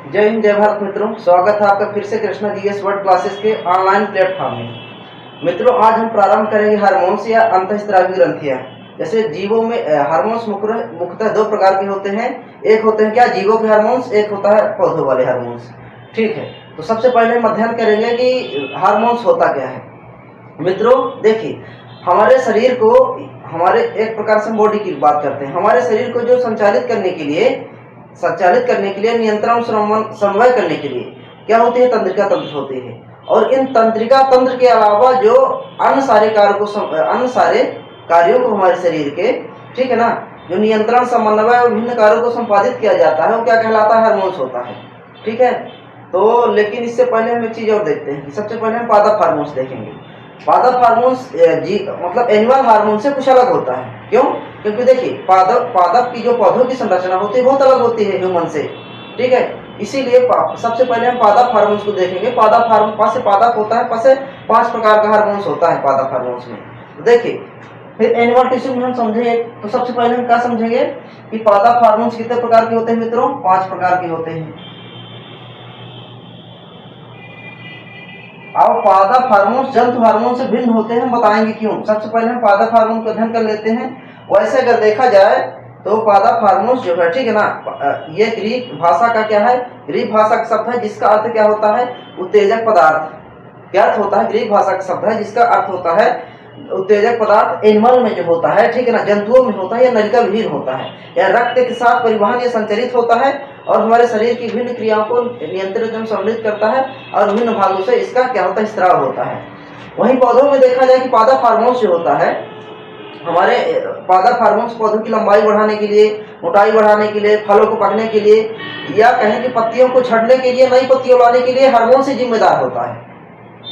जय हिंद जय भारत मित्रों, स्वागत है आपका फिर से कृष्णा जीएस वर्ड क्लासेस के ऑनलाइन प्लेटफॉर्म में। मित्रों, आज हम प्रारंभ करेंगे हार्मोन्स या अंतःस्रावी ग्रंथियां। जैसे जीवों में हार्मोन्स मुख्यतः दो प्रकार के होते हैं। एक होते हैं क्या, जीवों के हार्मोन्स, एक होता है पौधों वाले हार्मोन्स। ठीक है, तो सबसे पहले हम अध्ययन करेंगे कि हार्मोन्स होता क्या है। मित्रों देखिए, हमारे शरीर को, हमारे एक प्रकार से बॉडी की बात करते हैं, हमारे शरीर को जो संचालित करने के लिए नियंत्रण समन्वय करने के लिए क्या होती है, तंत्रिका तंत्र होती है। और इन तंत्रिका तंत्र के अलावा जो अन्य सारे कार्यों को हमारे शरीर के, ठीक है ना, जो नियंत्रण समन्वय और विभिन्न कार्यों को संपादित किया जाता है वो क्या कहलाता है, हार्मोन्स होता है। ठीक है, तो लेकिन इससे पहले हम एक चीज और देखते हैं। सबसे पहले हम पादप हार्मोन्स देखेंगे। पादप हार्मोन्स मतलब एनिमल हार्मोन से कुछ अलग होता है। क्यों? क्योंकि देखिए, पादप की जो पौधों की संरचना होती है बहुत अलग होती है ह्यूमन से। ठीक है, इसीलिए सबसे पहले हम पादप हार्मोन्स को देखेंगे। पादप हार्मोन पादप होता है, पास 5 प्रकार का हार्मोन्स होता है पादप हार्मोन्स में। तो देखिए, फिर एनिमल टिश्यू में हम समझेंगे तो सबसे पहले हम क्या समझेंगे कि पादप हार्मोन्स कितने प्रकार के होते हैं मित्रों, 5 प्रकार के होते हैं। अब पादप हार्मोन जंतु हार्मोन से भिन्न होते हैं, बताएंगे क्यों। सबसे पहले हम पादप हार्मोन का अध्ययन कर लेते हैं। वैसे अगर देखा जाए तो पादप हार्मोन जो है, ठीक है ना, ये ग्रीक भाषा का क्या है, ग्रीक भाषा का शब्द है जिसका अर्थ क्या होता है, उत्तेजक पदार्थ। क्या अर्थ होता है, ग्रीक भाषा का शब्द है जिसका अर्थ होता है उत्तेजक पदार्थ। एनिमल में जो होता है, ठीक है ना, जंतुओं में होता है या नलिका विहीन होता है, या रक्त के साथ परिवहन या संचरित होता है और हमारे शरीर की विभिन्न क्रियाओं को नियंत्रित एवं सम्मिलित करता है और विभिन्न भागों से इसका क्या होता है, स्राव होता है। वहीं पौधों में देखा जाए कि पादप हार्मोन्स जो होता है, हमारे पादप हार्मोन्स पौधों की लंबाई बढ़ाने के लिए, मोटाई बढ़ाने के लिए, फलों को पकने के लिए, या कहें कि पत्तियों को छड़ने के लिए, नई पत्तियों लाने के लिए हार्मोन से जिम्मेदार होता है।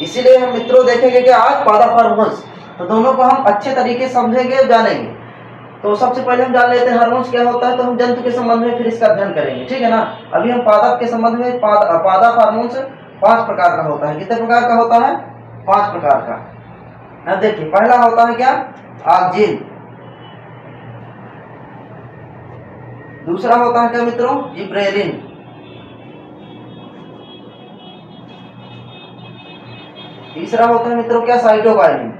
इसीलिए हम मित्रों देखेंगे कि आज पादप हार्मोन्स, तो दोनों को हम अच्छे तरीके से समझेंगे और जानेंगे। तो सबसे पहले हम जान लेते हैं हार्मोन्स क्या होता है, तो हम जंतु के संबंध में फिर इसका अध्ययन करेंगे। ठीक है ना, अभी हम पादप के संबंध में, पादप हार्मोन्स 5 प्रकार का होता है। कितने प्रकार का होता है, 5 प्रकार का। अब देखिए, पहला होता है क्या, ऑक्जिन। दूसरा होता है क्या मित्रों, जिब्रेलिन। तीसरा होता है मित्रों क्या, साइटोकाइनिन।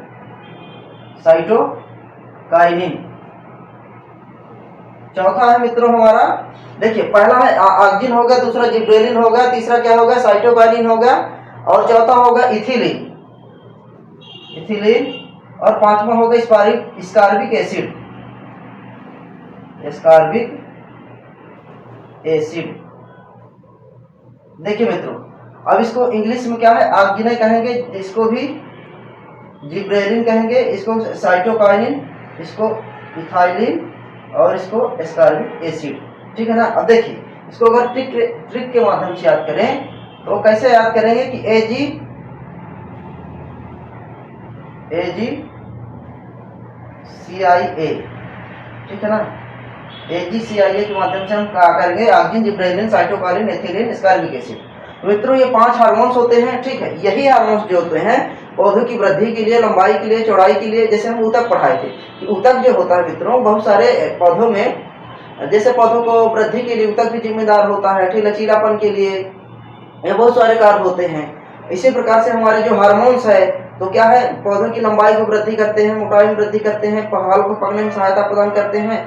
चौथा है मित्रों हमारा, देखिए, पहला है ऑक्जिन हो गया, दूसरा जिब्रेलिन हो गया, तीसरा क्या होगा, साइटोकाइनिन हो गया, और चौथा होगा इथिलीन, और पांचवा होगा स्कार्बिक एसिड। देखिए मित्रों, अब इसको इंग्लिश में क्या है, ऑक्जिन कहेंगे, इसको भी जिब्रेलिन कहेंगे, इसको साइटोकाइनिन, इसको इथाइलिन, और इसको एस्कॉर्बिक एसिड। ठीक है ना। अब देखिए, इसको अगर ट्रिक के माध्यम से याद करें तो कैसे याद करेंगे कि AgCIA, ठीक है ना, AgCIA के माध्यम से हम क्या करेंगे, auxin, gibberellin, cytokinin, ethylene, ascorbic acid. मित्रों, ये 5 हार्मोन्स होते हैं। ठीक है, यही हार्मोन्स जो होते हैं पौधों की वृद्धि के लिए, लंबाई के लिए, चौड़ाई के लिए, जैसे हम ऊतक पढ़ाए थे कि ऊतक जो होता है मित्रों, बहुत सारे पौधों में, जैसे पौधों को वृद्धि के लिए ऊतक भी जिम्मेदार होता है, ठीक, लचीलापन के लिए, ये बहुत सारे कार्य होते हैं। इसी प्रकार से हमारे जो हार्मोन्स है तो क्या है, पौधों की लंबाई को वृद्धि करते हैं, मोटाई में वृद्धि करते हैं, फल को पकने में सहायता प्रदान करते हैं,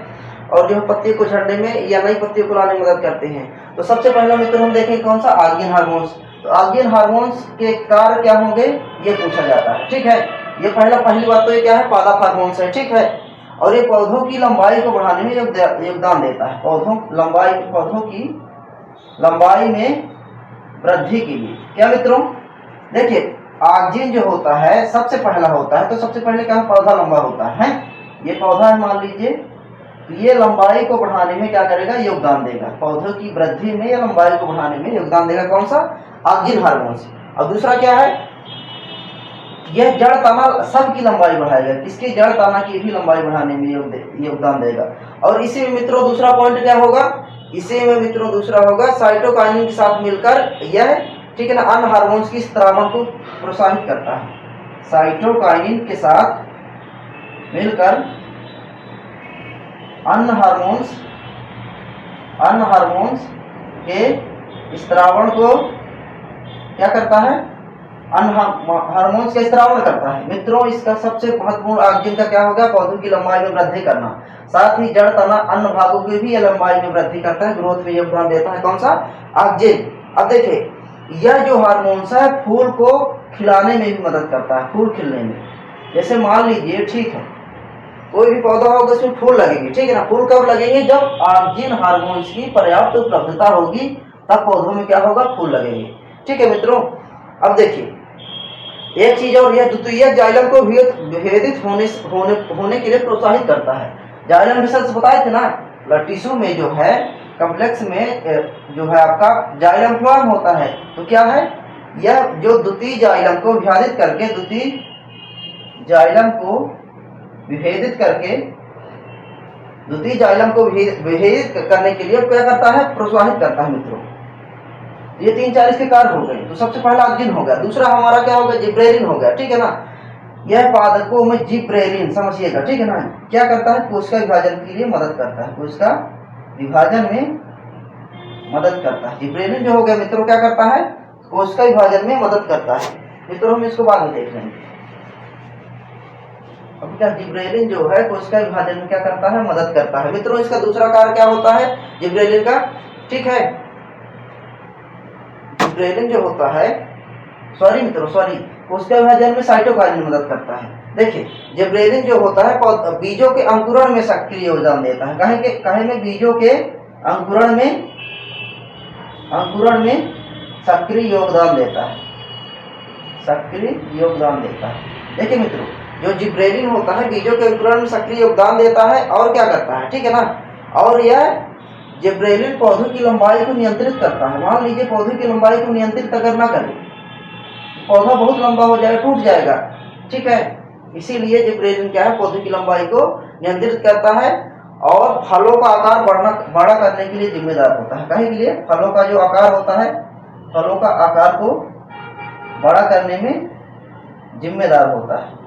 और जो पत्तियों को झड़ने में या नई पत्तियों को लाने में मदद करते हैं। तो सबसे पहले मित्रों हम देखें कौन सा, ऑक्जिन हार्मोन्स। तो ऑक्जिन हार्मोन्स के कार्य क्या होंगे ये पूछा जाता है। ठीक है, ये पहली बात तो ये क्या है, पादप हार्मोन्स है। ठीक है, और ये पौधों की लंबाई को बढ़ाने में योगदान देता है, पौधों की लंबाई में वृद्धि के लिए। क्या मित्रों, देखिए, ऑक्जिन जो होता है सबसे पहला होता है, तो सबसे पहले क्या, पौधा लंबा होता है। ये पौधा है, मान लीजिए, ये लंबाई को बढ़ाने में क्या करेगा, योगदान देगा, पौधों की वृद्धि में या लंबाई को बढ़ाने में योगदान देगा, कौन सा, ऑक्जिन हार्मोन्स। और दूसरा क्या है, यह जड़ तना सबकी लंबाई बढ़ाएगा, किसकी, जड़ तना की भी लंबाई बढ़ाने में योगदान देगा। और इसी में मित्रों दूसरा पॉइंट क्या होगा, इसी में मित्रों दूसरा होगा, साइटोकाइनिन के साथ मिलकर यह, ठीक है ना, अन्य हार्मोन्स की स्त्रावण को प्रोत्साहित करता है। साइटोकाइनिन के साथ मिलकर अन्य हार्मोन्स के स्त्रावण को क्या करता है, अन्य हार्मोन्स का स्त्रावण करता है। मित्रों इसका सबसे महत्वपूर्ण ऑक्सीजन का क्या होगा, पौधों की लंबाई में वृद्धि करना। साथ ही जड़ तना अन्य भागों की भी लंबाई में वृद्धि करता है, ग्रोथ में योगदान देता है। कौन सा, ऑक्सीजन। अब देखिए यह जो हार्मोन्स है फूल को खिलाने में भी मदद करता है, फूल खिलने में। जैसे मान लीजिए, ठीक है, कोई भी पौधा होगा उसमें फूल लगेंगे, ठीक है ना। फूल कब लगेंगे, जब ऑक्सीजन हार्मोन्स की पर्याप्त उपलब्धता होगी, तब पौधों में क्या होगा, फूल लगेंगे। ठीक है मित्रों, अब देखिए एक चीज और, यह द्वितीयक जाइलम को विभेदित होने के लिए प्रोत्साहित करता है। जाइलम रिसर्च बताए थे ना, टिश्यू में जो है कॉम्प्लेक्स में जो है आपका जाइलम फॉर्म होता है, तो क्या है, यह जो द्वितीय जाइलम को विभाजित करके, द्वितीय जाइलम को विभेदित करके, द्वितीय जाइलम को विभेदित करने के लिए क्या करता है, प्रोत्साहित करता है। मित्रों ये 3-4 इसके कार्य हो गए। तो सबसे पहला ऑक्सीजन हो गया, दूसरा हमारा क्या हो गया, जिब्रेलिन हो गया, ठीक है ना। यह पादपों में जिब्रेलिन समझिएगा, ठीक है ना, क्या करता है, कोशिका विभाजन के लिए मदद करता है, कोशिका विभाजन में मदद करता है। जिब्रेलिन जो हो गया मित्रों क्या करता है, कोशिका विभाजन में मदद करता है। मित्रों हम इसको बाद में देख लेंगे। अब क्या, जिब्रेलिन जो है कोशिका विभाजन में क्या करता है, मदद करता है। मित्रों इसका दूसरा कार्य क्या होता है जिब्रेलिन का, ठीक है, जिब्रेलिन जो होता है, कोशिका विभाजन में साइटोकाइनिन में मदद करता है। देखिए जिब्रेलिन जो होता है बीजों के अंकुरण में सक्रिय योगदान देता है। कहे में बीजों के अंकुरण में सक्रिय योगदान देता है, सक्रिय योगदान देता है। देखिए मित्रों जो जिब्रेलिन होता है बीजों के अंकुरण में सक्रिय योगदान देता है और क्या करता है, ठीक है ना, और यह जिब्रेलिन पौधों की लंबाई को नियंत्रित करता है। मान लीजिए पौधों की लंबाई को नियंत्रित अगर ना करें, पौधा बहुत लंबा हो जाएगा, टूट जाएगा, ठीक है। इसीलिए जिब्रेलिन क्या है, पौधे की लंबाई को नियंत्रित करता है और फलों का आकार बड़ा करने के लिए जिम्मेदार होता है। कहे के लिए, फलों का जो आकार होता है, फलों का आकार को बड़ा करने में जिम्मेदार होता है।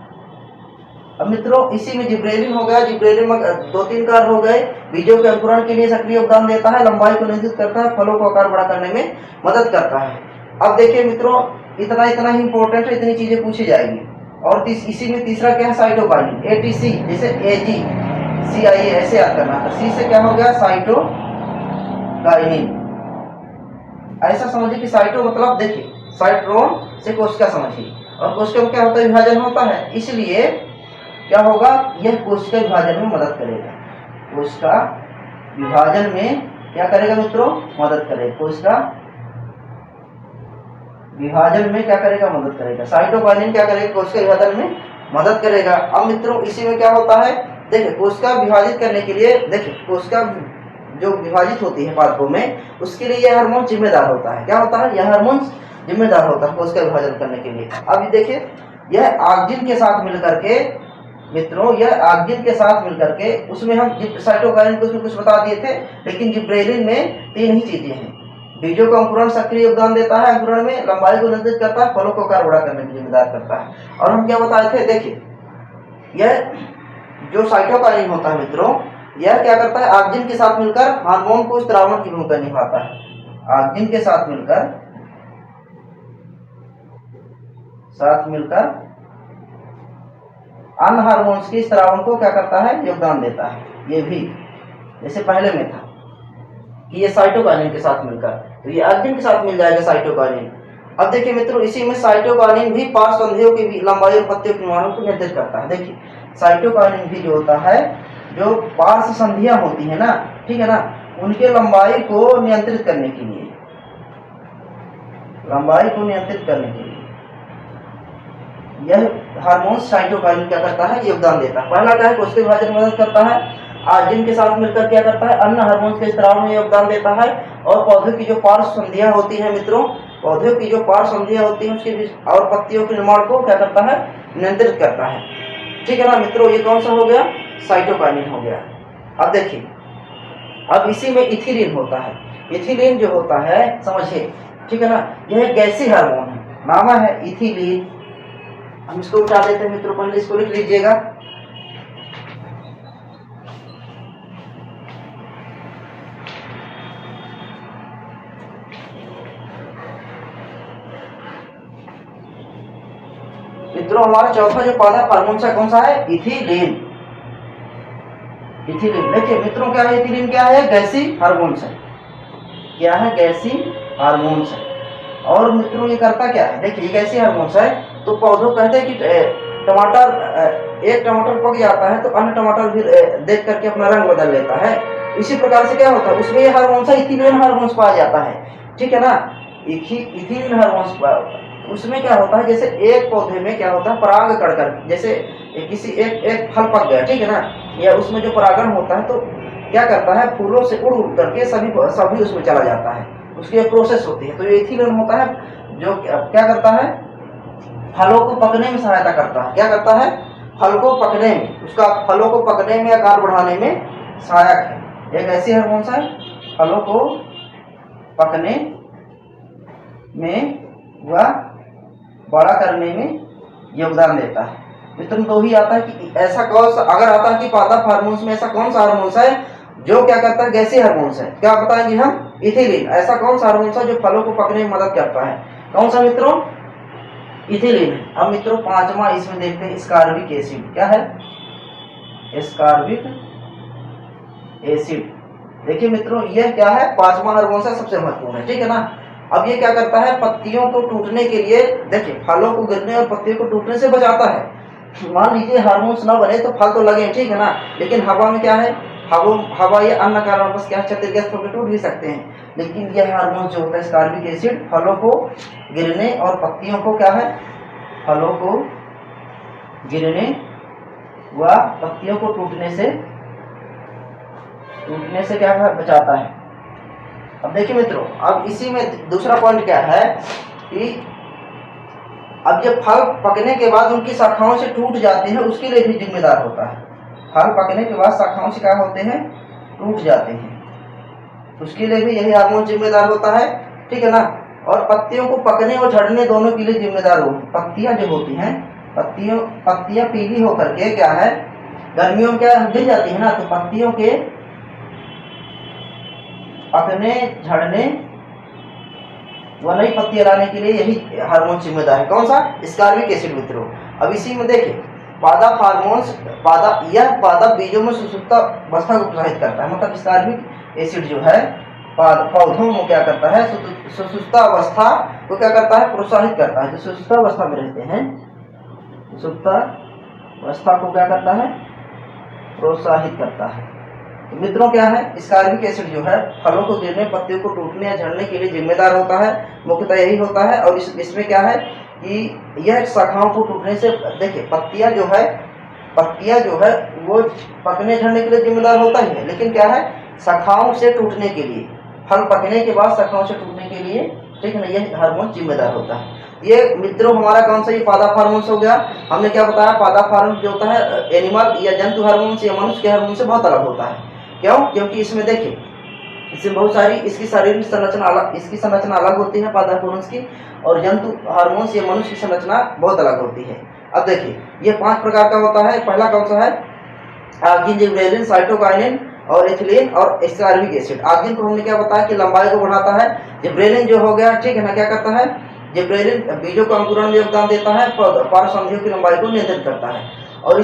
अब मित्रों इसी में जिब्रेलिन हो गया, जिब्रेलिन में 2-3 कार्य हो गए। बीजों के अंकुरण के लिए सक्रिय योगदान देता है, लंबाई को नियंत्रित करता है, फलों को आकार बड़ा करने में मदद करता है। अब देखिए मित्रों इतना ही इंपॉर्टेंट है, इतनी चीजें पूछी जाएगी। और इसी में तीसरा क्या है, साइटोकाइनिन, एटीसी, जैसे एजी सीआईए ऐसे याद करना है। सी से क्या हो गया, साइटोकाइनिन। ऐसा समझिए कि साइटो मतलब देखिए साइट्रोन से कोशिका समझिए, और कोशिका में क्या होता है, विभाजन होता है, इसलिए क्या होगा, यह कोशिका विभाजन में मदद करेगा। कोशिका विभाजन में क्या करेगा मित्रों, मदद करेगा। कोशिका विभाजन में क्या करेगा, मदद करेगा। साइटोकाइनिन क्या करेगा, कोशिका विभाजन में मदद करेगा। अब मित्रों इसी में क्या होता है, देखिए कोशिका विभाजित करने के लिए, देखिए कोशिका जो विभाजित होती है पादपों में, उसके लिए यह हार्मोन जिम्मेदार होता है। क्या होता है, यह हार्मोन जिम्मेदार होता है कोशिका विभाजन करने के लिए। अब देखिए यह ऑक्सीजन के साथ मिलकर के, मित्रों यह ऑक्सीजन के साथ मिलकर के, उसमें हम साइटोकाइनिन को उसमें कुछ बता दिए थे, लेकिन जिब्रेलिन में 3 ही चीजें हैं। बीजों का अंकुरण सक्रिय योगदान देता है, अंकुरण में लंबाई को नियंत्रित करता है, फलों को आकार बड़ा करने में जिम्मेदार करता है। और हम क्या बताए थे, देखिए यह जो साइटोकाइनिन होता है मित्रों, यह क्या करता है, ऑक्सीजन के साथ मिलकर हार्मोन को स्त्रावण की भूमिका निभाता है। ऑक्सीजन के साथ मिलकर अन्य हार्मोन्स के स्त्रावण को क्या करता है, योगदान देता है। ये भी जैसे पहले में था कि ये साइटोकाइनिन के साथ मिलकर, तो ये ऑक्सीजन के साथ मिल जाएगा साइटोकाइनिन। अब देखिए मित्रों इसी में साइटोकाइनिन भी पार्श्व संधियों की लंबाई और पत्तियों के निर्माण को नियंत्रित करता है। देखिए साइटोकाइनिन भी जो होता है, जो पार्श्व संधियां होती है ना, ठीक है ना, उनके लंबाई को नियंत्रित करने के लिए, यह हार्मोन साइटोकाइनिन क्या करता है, योगदान देता है। पहला क्या है, कोशिका विभाजन में मदद करता है, ऑक्सीजन के साथ मिलकर क्या करता है, अन्य हार्मोन के स्त्राव में योगदान देता है, और पौधों की जो पार्श्व संधियां होती हैं मित्रों, पौधों की जो पार्श्व संधियां होती हैं उसके और पत्तियों के निर्माण को क्या करता है, नियंत्रित करता है। ठीक है ना मित्रों, ये कौन सा हो गया, साइटोकाइनिन हो गया। अब देखिए अब इसी में इथिलीन होता है। इथिलीन जो होता है समझिए, ठीक है ना, यह गैसीय हार्मोन है, नाम है इथिलीन। हम इसको उठा देते हैं मित्रों, पहले इसको लिख लीजिएगा। मित्रों हमारा चौथा जो पादप हार्मोन है कौन सा है? इथिलीन। इथिलीन देखिए मित्रों क्या है? इथिलीन क्या है? गैसी हार्मोन है। क्या है? गैसी हार्मोन है। और मित्रों ये करता क्या है? देखिए गैसी हार्मोन है तो पौधों कहते हैं कि टमाटर, एक टमाटर पक जाता है तो अन्य टमाटर भी देख करके अपना रंग बदल लेता है। इसी प्रकार से क्या होता है? उसमें ये हार्मोन है इथिलीन हार्मोन पाया जाता है, ठीक है ना। इथिलीन हार्मोन उसमें क्या होता है? जैसे एक पौधे में क्या होता है? पराग कणकर, जैसे किसी एक फल पक गया, ठीक है ना, या उसमें जो परागण होता है तो क्या करता है? फूलों से उड़ उड़ करके सभी उसमें चला जाता है, उसकी एक प्रोसेस होती है। तो ये इथिलीन होता है जो क्या करता है? फलों को पकने में सहायता करता है। क्या करता है? फल को पकने में, उसका फलों को पकने में, आकार बढ़ाने में सहायक है। एक ऐसी हार्मोन है फलों को पकने में व बड़ा करने में योगदान देता है। मित्रों तो ही आता है कि ऐसा कौन सा, अगर आता है कि पादप हार्मोन्स में ऐसा कौन सा हार्मोन्स है जो क्या करता है? गैसी हार्मोन्स है। क्या बताएंगे हम? इथिलीन। ऐसा कौन सा हार्मोन्स है जो फलों को पकने में मदद करता है? कौन सा मित्रों? इथिलीन। अब मित्रों पांचवा इसमें देखते हैं स्कार्बिक एसिड। क्या है? स्कार्बिक एसिड। देखिए मित्रों ये क्या है? पांचवा हार्मोन है, सबसे महत्वपूर्ण है, ठीक है ना। अब ये क्या करता है? पत्तियों को टूटने के लिए, देखिए फलों को गिरने और पत्तियों को टूटने से बचाता है। मान लीजिए हार्मोन्स ना बने तो फल तो लगे, ठीक है ना, लेकिन हवा में क्या है? हवा या अन्य कारणवश क्या क्षतिग्रस्त होकर टूट भी सकते हैं। लेकिन यह हार्मोन जो होता है स्कार्बिक एसिड फलों को गिरने और पत्तियों को क्या है? फलों को गिरने व पत्तियों को टूटने से क्या है? बचाता है। अब देखिए मित्रों, अब इसी में दूसरा पॉइंट क्या है कि अब जब फल पकने के बाद उनकी शाखाओं से टूट जाते हैं उसके लिए भी जिम्मेदार होता है। फल पकने के बाद शाखाओं से क्या होते हैं? टूट जाते हैं, उसके लिए भी यही हार्मोन जिम्मेदार होता है, ठीक है ना। और पत्तियों को पकने और झड़ने दोनों के लिए जिम्मेदार हो। पत्तियां जो होती हैं, पत्तियां पीली होकर के क्या है? गर्मियों में क्या गिर जाती है ना, तो पत्तियों के पकने, झड़ने व नई पत्तियां लाने के लिए यही हार्मोन जिम्मेदार है। कौन सा? स्कार्बिक एसिड मित्रों। अब इसी में देखिए पादप हार्मोन्स, पादप बीजों में सुसुप्ता अवस्था को प्रोत्साहित करता है। मतलब स्कार्बिक एसिड जो है पौधों में क्या करता है? सुसुप्ता अवस्था को क्या करता है? प्रोत्साहित करता है। जो सुसुप्ता अवस्था में रहते हैं, सुसुप्ता अवस्था को क्या करता है? प्रोत्साहित करता है। तो मित्रों क्या है? स्कार्बिक एसिड जो है फलों को गिरने, पत्तियों को टूटने या झड़ने के लिए जिम्मेदार होता है, मुख्यतः यही होता है। और इसमें क्या है कि यह शाखाओं को टूटने से, देखिए पत्तियां जो है वो पकने झड़ने के लिए जिम्मेदार होता ही है, लेकिन क्या है? शाखाओं से टूटने के लिए, फल पकने के बाद शाखाओं से टूटने के लिए, ठीक है ना, यह हार्मोन जिम्मेदार होता है। ये मित्रों हमारा कौन सा? ये पादप हार्मोन हो गया। हमने क्या बताया? पादप हार्मोन जो होता है एनिमल या जंतु हार्मोन से या मनुष्य के हार्मोन से बहुत अलग होता है। क्यों? क्योंकि इसमें देखिए इसमें बहुत सारी इसकी शारीरिक संरचना अलग, इसकी संरचना अलग होती है पादप हार्मोन्स की, और जंतु हार्मोन्स या मनुष्य की संरचना बहुत अलग होती है। अब देखिए ये 5 प्रकार का होता है। पहला कौन सा है? आर्गिन, जिबरेलिन, साइटोकाइनिन और एथिलीन और स्कार्बिक एसिड। आर्गिन को हमने क्या बताया कि लंबाई को बढ़ाता है। जिबरेलिन जो हो गया, ठीक है ना, क्या करता है? जिबरेलिन बीजों को अंकुरण में योगदान देता है, पार्श्वसंधियों की लंबाई को नियंत्रित करता है और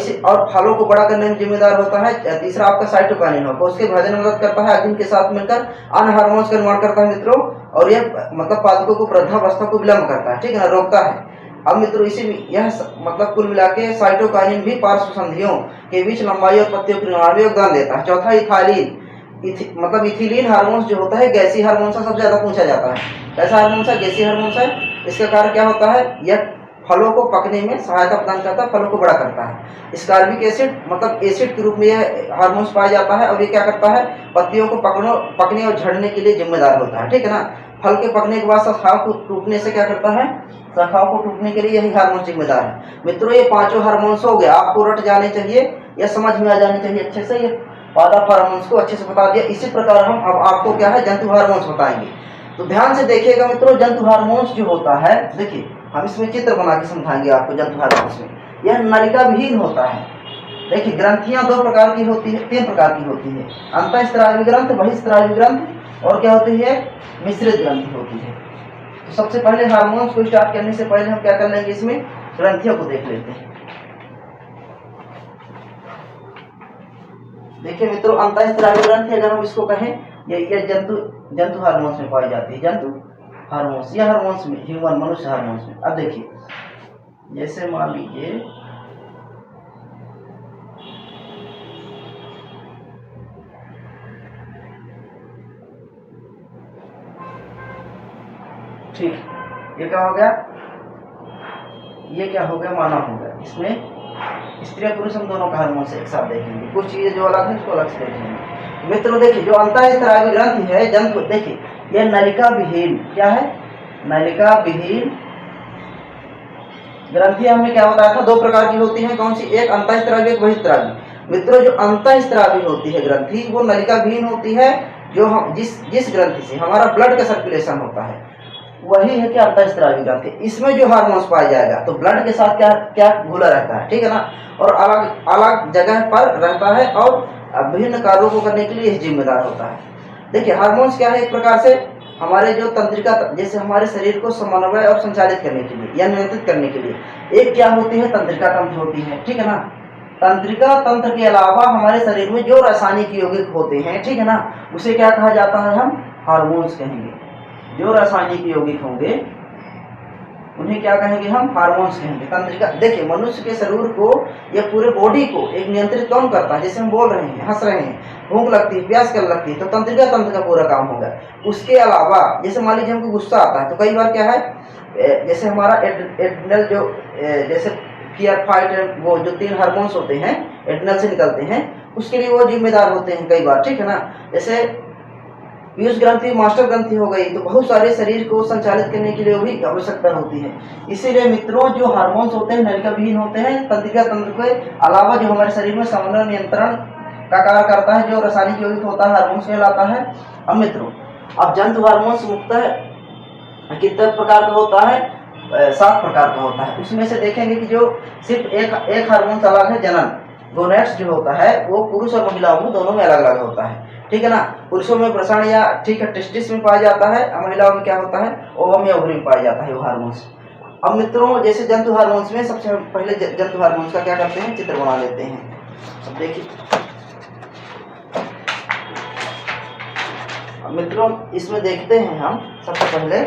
फलों को बड़ा करने में जिम्मेदार होता है। तीसरा आपका साइटोकाइनिन होगा, उसके विभाजन में मदद करता है। आर्गिन के साथ मिलकर अन्य हार्मोन्स का निर्माण करता है मित्रों, और यह मतलब पादपों को वृद्धावस्था को विलंब करता है, ठीक है ना, रोकता है। अब मित्रों इसी में यह मतलब कुल मिला के साइटोकाइनिन भी पार्श्व संधियों के बीच लंबाई और पत्तियों के निर्माण में योगदान देता है। चौथा इथाइलिन, मतलब इथिलीन हार्मोन जो होता है गैसी हार्मोन से सबसे ज्यादा पूछा जाता है। कैसा हार्मोन है? गैसी हार्मोन है। इसका कार्य क्या होता है? यह फलों को पकने में सहायता प्रदान करता है, फलों को बड़ा करता है। स्कार्बिक एसिड मतलब एसिड के रूप में यह हार्मोन्स पाया जाता है, और ये क्या करता है? पत्तियों को पकने और झड़ने के लिए जिम्मेदार होता है, ठीक है ना। फल के पकने के बाद शाखाओं को टूटने से क्या करता है? शाखाओं को टूटने के लिए यही हार्मोन जिम्मेदार है। मित्रों ये 5 हार्मोन्स हो गया, आपको रट जाने चाहिए या समझ में आ जाने चाहिए अच्छे से। ये पादप हार्मोन्स को अच्छे से बता दिया। इसी प्रकार हम अब आपको क्या है? जंतु हार्मोन्स बताएंगे। तो ध्यान से देखिएगा मित्रों, जंतु हार्मोन्स जो होता है, देखिए हम इसमें चित्र बना के समझाएंगे आपको। जंतु हार्मोन्स में यह नलिका विहीन होता है। देखिए ग्रंथियां 2 प्रकार की होती है, 3 प्रकार की होती है। अंतःस्रावी ग्रंथ, बहिःस्रावी ग्रंथ और क्या होती है? मिश्रित ग्रंथि होती है। तो सबसे पहले हार्मोन्स को स्टार्ट करने से पहले हम क्या कर लेंगे? इसमें ग्रंथियों को देख लेते हैं। देखिए मित्रों, अंतःस्रावी ग्रंथि अगर हम इसको कहें, ये जंतु हार्मोन्स में पाई जाती है, जंतु हार्मोन्स या हार्मोन्स में, ह्यूमन मनुष्य हार्मोन्स में। अब देखिए, जैसे मान लीजिए ठीक, ये क्या हो गया, ये क्या हो गया, मानव हो गया। इसमें स्त्री पुरुष हम दोनों का हार्मोन्स एक साथ देखेंगे, कुछ चीजें जो अलग है उसको अलग से देखेंगे। मित्रों देखिए, जो अंतःस्रावी ग्रंथि है जंतु, देखिए यह नलिका विहीन, क्या है, नलिका विहीन ग्रंथि। हमने क्या बताया था, 2 प्रकार की होती है, कौन सी, एक अंतःस्रावी, एक बहिस्रावी। मित्रों जो अंतःस्रावी होती है ग्रंथि वो नलिका विहीन होती है, जो हम जिस ग्रंथि से हमारा ब्लड का सर्कुलेशन होता है वही है क्या, अंतःस्रावी ग्रंथि। इसमें जो हार्मोन्स पाया जाएगा तो ब्लड के साथ क्या क्या घुला रहता है, ठीक है ना, और अलग अलग जगह पर रहता है और विभिन्न कार्यों को करने के लिए जिम्मेदार होता है। देखिए हार्मोन्स क्या है, एक प्रकार से हमारे जो तंत्रिका, जैसे हमारे शरीर को समन्वय और संचालित करने के लिए या नियंत्रित करने के लिए एक क्या होती है, तंत्रिका तंत्र होती है, ठीक है ना। तंत्रिका तंत्र के अलावा हमारे शरीर में जो रासायनिक यौगिक होते हैं, ठीक है ना, उसे क्या कहा जाता है, हम हार्मोन्स कहेंगे। जो रासायनिक यौगिक होंगे उन्हें क्या कहेंगे, हम हार्मोन्स कहेंगे। तंत्रिका, देखिए मनुष्य के शरीर को या पूरे बॉडी को एक नियंत्रित कौन करता है, जैसे हम बोल रहे हैं, हंस रहे हैं, भूख लगती है, प्यास कर लगती है, तो तंत्रिका तंत्र का पूरा काम होगा। उसके अलावा जैसे मान लीजिए हमको गुस्सा आता है तो कई बार क्या है, जैसे हमारा एड्रिनल जो जैसे फियर फाइट, वो जो 3 हार्मोन्स होते हैं एड्रिनल से निकलते हैं, उसके लिए वो जिम्मेदार होते हैं कई बार, ठीक है ना। जैसे पीयूष ग्रंथि मास्टर ग्रंथि हो गई, तो बहुत सारे शरीर को संचालित करने के लिए भी आवश्यकता होती है। इसीलिए मित्रों जो हार्मोन्स होते हैं नलिका विहीन होते हैं, तंत्रिका तंत्र के अलावा जो हमारे शरीर में समन्वय नियंत्रण का कार्य करता है, जो रासायनिक यौगिक होता है हार्मोन्स कहलाता है। अब मित्रों, अब जंतु हार्मोन्स मुख्यतः कितने प्रकार का होता है, 7 प्रकार का होता है। उसमें से देखेंगे कि जो सिर्फ एक हार्मोन अलग है, जनन गोनेट्स जो होता है वो पुरुष और महिलाओं में दोनों में अलग अलग होता है, ठीक है ना। पुरुषों में प्रसारण या ठीक है टेस्टिस में पाया जाता है, और महिलाओं में क्या होता है, ओवम या ओवरी में पाया जाता है वो हार्मोन्स। अब मित्रों जैसे जंतु हार्मोन्स में सबसे पहले जंतु हार्मोन्स का क्या करते हैं, चित्र बना लेते हैं। अब देखिए मित्रों, इसमें देखते हैं हम सबसे पहले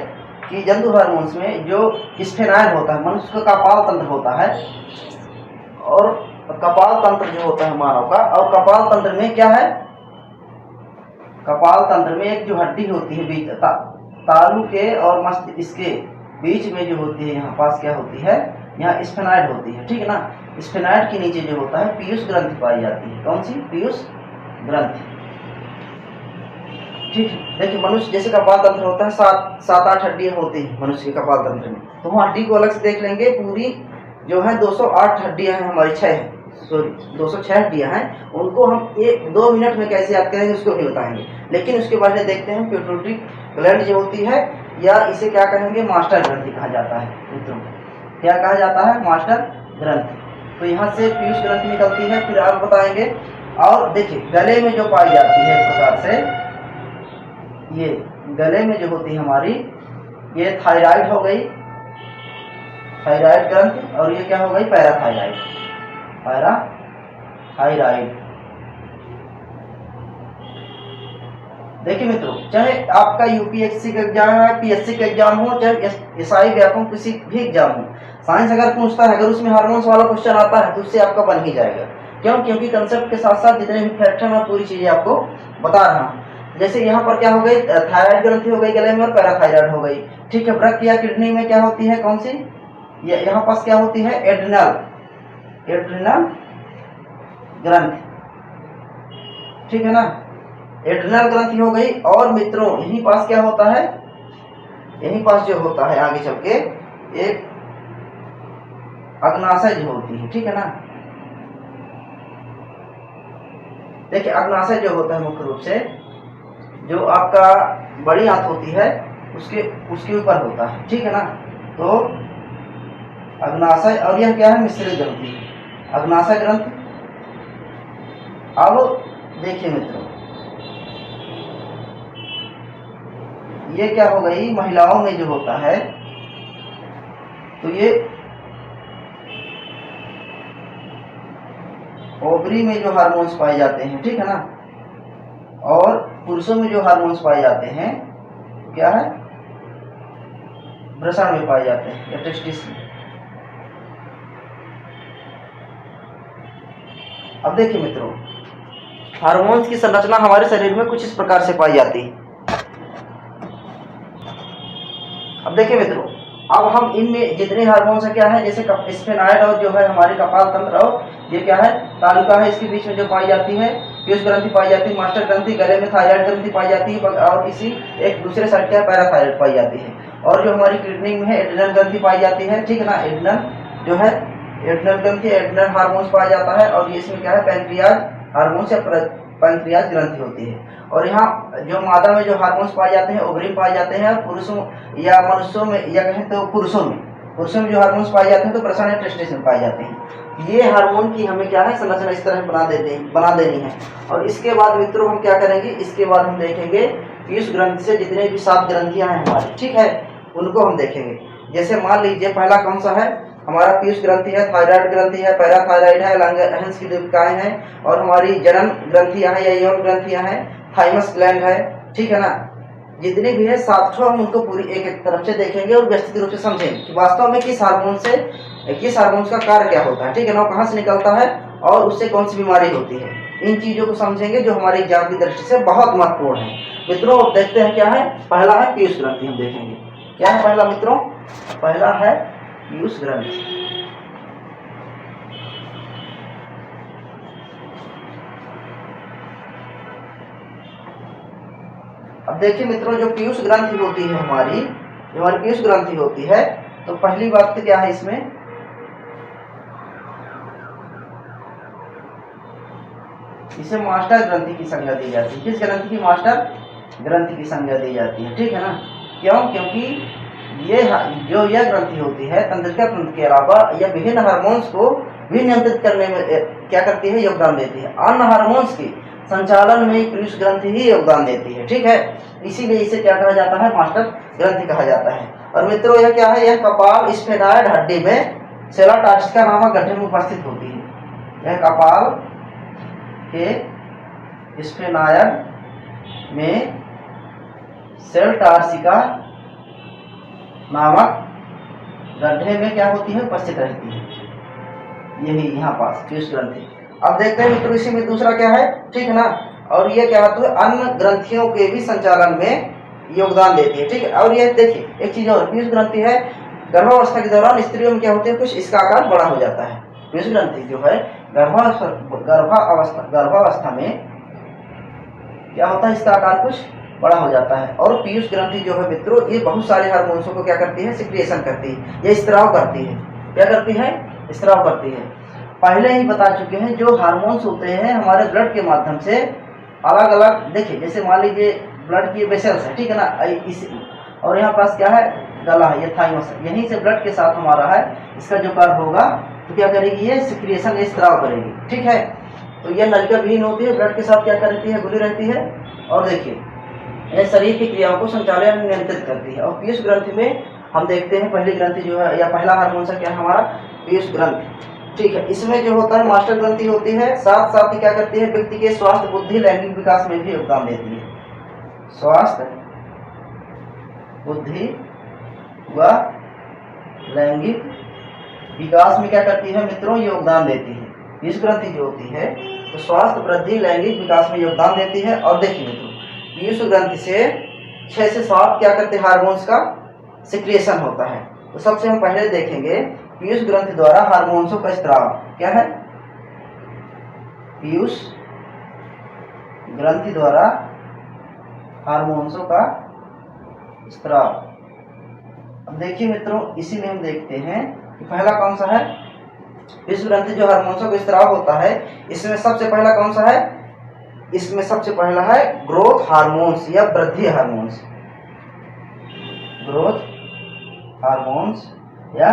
कि जंतु हार्मोन्स में जो स्फेनाइल होता है, मनुष्य का कपाल तंत्र होता है, और कपाल तंत्र जो होता है मानव का, और कपाल तंत्र में क्या है, कपाल तंत्र में एक जो हड्डी होती है बीच तालु के और मस्तिष्क के बीच में जो होती है, यहाँ पास क्या होती है, यहाँ स्फेनाइड होती है, ठीक है ना। स्फेनाइड के नीचे जो होता है पीयूष ग्रंथि पाई जाती है, कौन सी, पीयूष ग्रंथि, ठीक है। देखिए मनुष्य जैसे कपाल तंत्र होता है, 7-8 हड्डियां होती हैं मनुष्य के कपाल तंत्र में, तो हम हड्डी को अलग से देख लेंगे। पूरी जो है 208 हड्डियां हैं हमारी, 206 हड्डियां हैं, उनको हम 1-2 मिनट में कैसे याद करेंगे उसको भी बताएंगे। लेकिन उसके बाद देखते हैं पिट्यूटरी ग्लैंड जो होती है, या इसे क्या कहेंगे, मास्टर ग्रंथि कहा जाता है। मित्रों क्या कहा जाता है, मास्टर ग्रंथि। तो यहाँ से पीयूष ग्रंथि निकलती है, फिर आप बताएंगे। और देखिए गले में जो पाई जाती है एक प्रकार से, ये गले में जो होती है हमारी, ये थायराइड हो गई, थायराइड ग्रंथि, और ये क्या हो गई, पैराथायराइड, पैराथायराइड। देखिए मित्रों, चाहे आपका यूपीएससी का एग्जाम है, पीएससी का एग्जाम हो, चाहे एसआई व्यापम किसी भी एग्जाम हो, साइंस अगर पूछता है, अगर उसमें हार्मोन्स वाला क्वेश्चन आता है तो उससे आपका बन ही जाएगा। क्यों, क्योंकि कंसेप्ट के साथ साथ जितने भी फैक्ट हैं मैं पूरी चीजें आपको बता रहा हूँ। जैसे यहाँ पर क्या हो गई, थायराइड ग्रंथि हो गई गले में, और पैराथायराइड हो गई, ठीक है। वृक्क या किडनी में क्या होती है, कौन सी, यहाँ पास क्या होती है, एड्रिनल ग्रंथि, ठीक है ना, एड्रिनल ग्रंथि हो गई। और मित्रों यहीं पास क्या होता है, यहीं पास जो होता है आगे चल के एक अग्नाशय जो होती है, ठीक है ना। देखिए अग्नाशय जो होता है मुख्य रूप से जो आपका बड़ी आंत होती है उसके ऊपर होता है, ठीक है ना। तो अग्नाशय, और यह क्या है, मिश्रित ग्रंथि, अग्नाशय ग्रंथि। अब देखिए मित्रों, ये क्या हो गई, महिलाओं में जो होता है, तो ये ओवरी में जो हार्मोन्स पाए जाते हैं, ठीक है ना, और पुरुषों में जो हार्मोन्स पाए जाते हैं क्या है, वृषण में पाए जाते हैं या टेस्टिस में। अब देखिए मित्रों, हार्मोन्स की संरचना हमारे शरीर में कुछ इस प्रकार से पाई जाती है। अब देखिए मित्रों, अब हम इनमें जितने हार्मोन्स है क्या है, जैसे स्फेनाइड और जो है हमारे कपाल तंत्र और ये क्या है, तालुका है, इसके बीच में जो पाई जाती है पीयूष ग्रंथि पाई जाती है, मास्टर ग्रंथि, गले में थायराइड ग्रंथि पाई जाती है, और इसी एक दूसरे साइड क्या है, पैराथायराइड पाई जाती है। और जो हमारी किडनी में है एड्रिनल ग्रंथि पाई जाती है, ठीक है ना, एड्रिनल जो है एड्रिनल ग्रंथि, एड्रिनल हार्मोन्स पाया जाता है, और इसमें क्या है, पैंक्रियाज हार्मोन्स या पैंक्रियाज ग्रंथि होती है। और यहाँ जो मादा में जो हार्मोन्स पाए जाते हैं ओवरी में पाए जाते हैं, और पुरुषों या मनुष्यों में या कहें तो पुरुषों में जो हार्मोन्स पाए जाते हैं तो वृषण या टेस्टिस में पाए जाते हैं। ये हार्मोन की हमें क्या है, संरचना इस तरह बना देनी है। और इसके बाद मित्रों हम क्या करेंगे, इसके बाद हम देखेंगे पीयूष ग्रंथि से जितने भी 7 ग्रंथियां हैं हमारी, ठीक है, उनको हम देखेंगे। जैसे मान लीजिए पहला कौन सा है, हमारा पीयूष ग्रंथि है, थायराइड ग्रंथि है, पैराथायराइड है, लैंगरहैंस की दिक्कतें हैं, और हमारी जनन ग्रंथियां हैं या यौन ग्रंथियां हैं, थाइमस ग्लैंड है, ठीक है ना। जितने भी है 7 ठो, हम उनको पूरी एक एक तरफ से देखेंगे और व्यवस्थित रूप से समझेंगे कि वास्तव में किस हार्मोन का कार्य क्या होता है, ठीक है ना, कहाँ से निकलता है और उससे कौन सी बीमारी होती है। इन चीजों को समझेंगे जो हमारे एग्जाम की दृष्टि से बहुत महत्वपूर्ण है। मित्रों देखते हैं क्या है, पहला है पीयूष ग्रंथि, हम देखेंगे क्या है पहला मित्रों, पहला है पीयूष ग्रंथि। अब देखिए मित्रों, जो पीयूष ग्रंथि होती है हमारी पीयूष ग्रंथि होती है, तो पहली बात तो क्या है, इसमें इसे मास्टर ग्रंथि की संज्ञा दी जाती है। किस ग्रंथि की, मास्टर ग्रंथि की संज्ञा दी जाती है, ठीक है ना। क्यों, क्योंकि यह ग्रंथि होती है तंत्रिका तंत्र के अलावा यह विभिन्न हार्मोन्स को भी नियंत्रित करने में क्या करती है, योगदान देती है। अन्य हार्मोन्स की संचालन में पीयूष ग्रंथि ही योगदान देती है, ठीक है। इसीलिए इसे क्या कहा जाता है, मास्टर ग्रंथि कहा जाता है। और मित्रों यह क्या है, यह कपाल स्फेनाइड हड्डी में सेला टार्सिका नामक गठन में उपस्थित होती है। यह कपाल के स्फेनाइड में सेल टार्सिका नामक गड्ढे में क्या होती है, उपस्थित रहती है, यही यहाँ पास पीयूष ग्रंथि। अब देखते हैं मित्रों इसी में दूसरा क्या है, ठीक है ना। और ये क्या होता है, अन्य ग्रंथियों के भी संचालन में योगदान देती है, ठीक है। और ये देखिए एक चीज और, पीयूष ग्रंथि है गर्भावस्था के दौरान स्त्रियों में क्या होती है, कुछ इसका आकार बड़ा हो जाता है। पीयूष ग्रंथि जो है गर्भावस्था में क्या होता है, इसका आकार कुछ बड़ा हो जाता है। और पीयूष ग्रंथि जो है मित्रों, ये बहुत सारे हार्मोन्सों को क्या करती है, सिक्रिएशन करती है, ये स्त्राव करती है। क्या करती है, स्त्राव करती है। पहले ही बता चुके हैं जो हार्मोन्स होते हैं हमारे ब्लड के माध्यम से अलग अलग, देखिए जैसे मान लीजिए ब्लड की वेसल्स है, ठीक है ना, इस और यहाँ पास क्या है, गला है, ये थाइमस है, यहीं से ब्लड के साथ हमारा है, इसका जो कार्य होगा तो क्या करेगी, ये सिक्रिएशन, ये स्त्राव करेगी, ठीक है। तो ये नलिका विहीन होती है, ब्लड के साथ क्या करती है, घुली रहती है। और देखिए यह शरीर की क्रियाओं को संचालन नियंत्रित करती है। और पीयूष ग्रंथि में हम देखते हैं पहली ग्रंथि जो है या पहला हार्मोन क्या है हमारा, पीयूष ग्रंथि, ठीक है। इसमें जो होता है मास्टर ग्रंथि होती है, साथ साथ ही क्या करती है, व्यक्ति के स्वास्थ्य, बुद्धि, लैंगिक विकास में भी योगदान देती है। स्वास्थ्य, बुद्धि व लैंगिक विकास में क्या करती है मित्रों, योगदान देती है। पीयूष ग्रंथि जो होती है तो स्वास्थ्य, वृद्धि, लैंगिक विकास में योगदान देती है। और देखिए मित्रों, पीयूष ग्रंथि से 6 से 7 क्या करते हैं, हार्मोन्स का सिक्रिएशन होता है। तो सबसे हम पहले देखेंगे पीयूष ग्रंथि द्वारा हार्मोन्सों का स्त्राव क्या है, पीयूष ग्रंथि द्वारा हार्मोन्सों का स्त्राव। अब देखिए मित्रों, इसी में हम देखते हैं कि पहला कौन सा है, पीयूष ग्रंथि जो हार्मोन्सों का स्त्राव होता है, इसमें सबसे पहला कौन सा है, इसमें सबसे पहला है ग्रोथ हार्मोन्स या वृद्धि हार्मोन्स, ग्रोथ हार्मोन्स या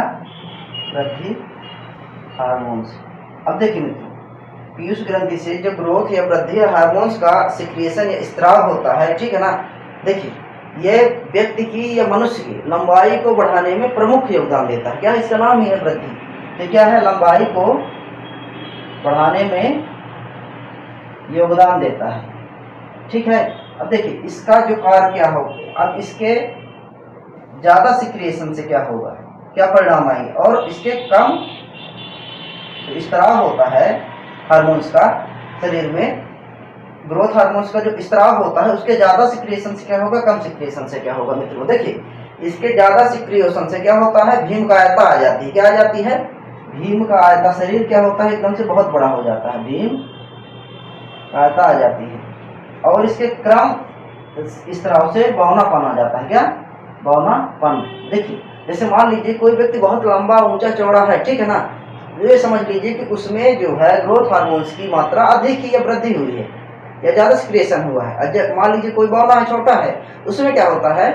वृद्धि हार्मोन्स। अब देखिए मित्रों, पीयूष ग्रंथि से जो ग्रोथ या वृद्धि हार्मोन्स का सिक्रिएशन या स्त्राव होता है, ठीक है ना। देखिए यह व्यक्ति की या मनुष्य की लंबाई को बढ़ाने में प्रमुख योगदान देता है। क्या इसका नाम ही है वृद्धि, तो क्या है, लंबाई को बढ़ाने में योगदान देता है। ठीक है, अब देखिए इसका जो कार्य क्या होगा, अब इसके ज़्यादा सिक्रिएशन से क्या होगा, क्या परिणाम आएंगे, और इसके कम स्त्राव होता है हार्मोन्स का शरीर में, ग्रोथ हार्मोन्स का जो स्त्राव होता है उसके ज़्यादा सिक्रिएशन से क्या होगा, कम सिक्रिएशन से क्या होगा मित्रों। देखिए इसके ज़्यादा सिक्रिएशन से क्या होता है, भीम कायता आ जाती है। क्या आ जाती है, भीम का आयता, शरीर क्या होता है एकदम से बहुत बड़ा हो जाता है, भीम कायता आ जाती है। और इसके क्रम स्त्राव से बौनापन आ जाता है। क्या, बौनापन। देखिए जैसे मान लीजिए कोई व्यक्ति बहुत लंबा ऊंचा चौड़ा है, ठीक है ना, ये समझ लीजिए कि उसमें जो है ग्रोथ हार्मोन्स की मात्रा अधिक ही या वृद्धि हुई है या ज़्यादा सिक्रेशन हुआ है। मान लीजिए कोई बौना है, छोटा है, उसमें क्या होता है,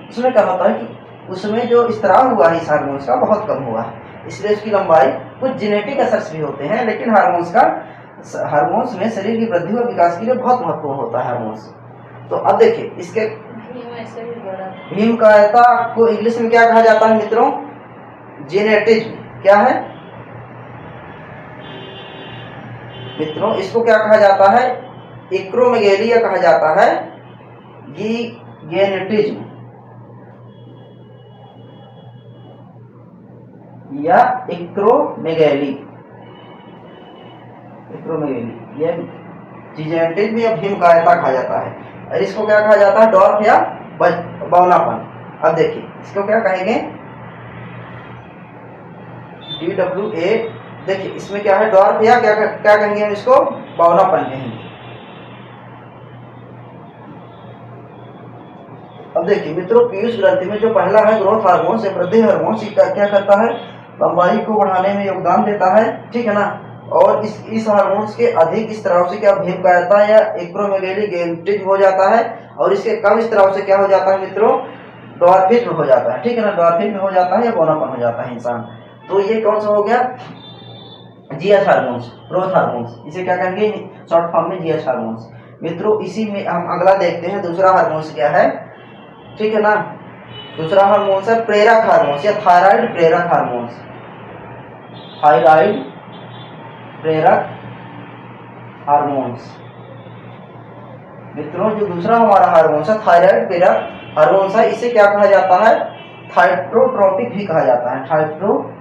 उसमें क्या होता है कि उसमें जो स्त्राव हुआ है इस हार्मोन्स का बहुत कम हुआ है, इसलिए उसकी लंबाई, कुछ जेनेटिक असर्स भी होते हैं, लेकिन हार्मोन्स में शरीर की वृद्धि और विकास के लिए बहुत महत्वपूर्ण होता है हार्मोन्स। तो अब देखिए इसके भीम कायता को इंग्लिश में क्या कहा जाता है मित्रों, जेनेटिज्म। क्या है मित्रों, इसको क्या कहा जाता है, एक्रोमेगेलिया कहा जाता है, गेनेटिज्म या एक्रोमेगेली, ये जेनेटिज्म या भीम कायता कहा जाता है। और इसको क्या कहा जाता है, डॉर्फ या बौनापन। अब देखिए इसको क्या कहेंगे, DWA। देखिए इसमें क्या है, डॉर्फ या क्या क्या कहेंगे हम इसको, बौनापन कहेंगे। अब देखिए मित्रों, पीयूष ग्रंथि में जो पहला है ग्रोथ हार्मोन से वृद्धि हार्मोन, क्या करता है, लंबाई को बढ़ाने में योगदान देता है, ठीक है ना। और इस हार्मोन्स के अधिक स्त्राव से क्या भीम कायता या एक्रोमेगेली गेनेटिज्म हो जाता है, और इसके कम स्त्राव से क्या हो जाता है मित्रों, डॉर्फिज्म हो जाता है, ठीक है ना, डॉर्फिज्म हो जाता है या बौनापन हो जाता है इंसान। तो ये कौन सा हो गया, जीएच हार्मोन्स, ग्रोथ हार्मोन्स, इसे क्या कहेंगे शॉर्ट फॉर्म में जीएच हार्मोन्स। मित्रों इसी में हम अगला देखते हैं, दूसरा हार्मोन्स क्या है, ठीक है ना। दूसरा हार्मोन्स है प्रेरक हार्मोन्स या थायराइड प्रेरक हार्मोन्स, थायराइड प्रेरक हार्मोन्स। मित्रों जो दूसरा हमारा हार्मोन्स है थायराइड प्रेरक हार्मोन्स है, इसे क्या कहा जाता है, थाइट्रोट्रोपिक भी कहा जाता है, थाइट्रोट्रोपिक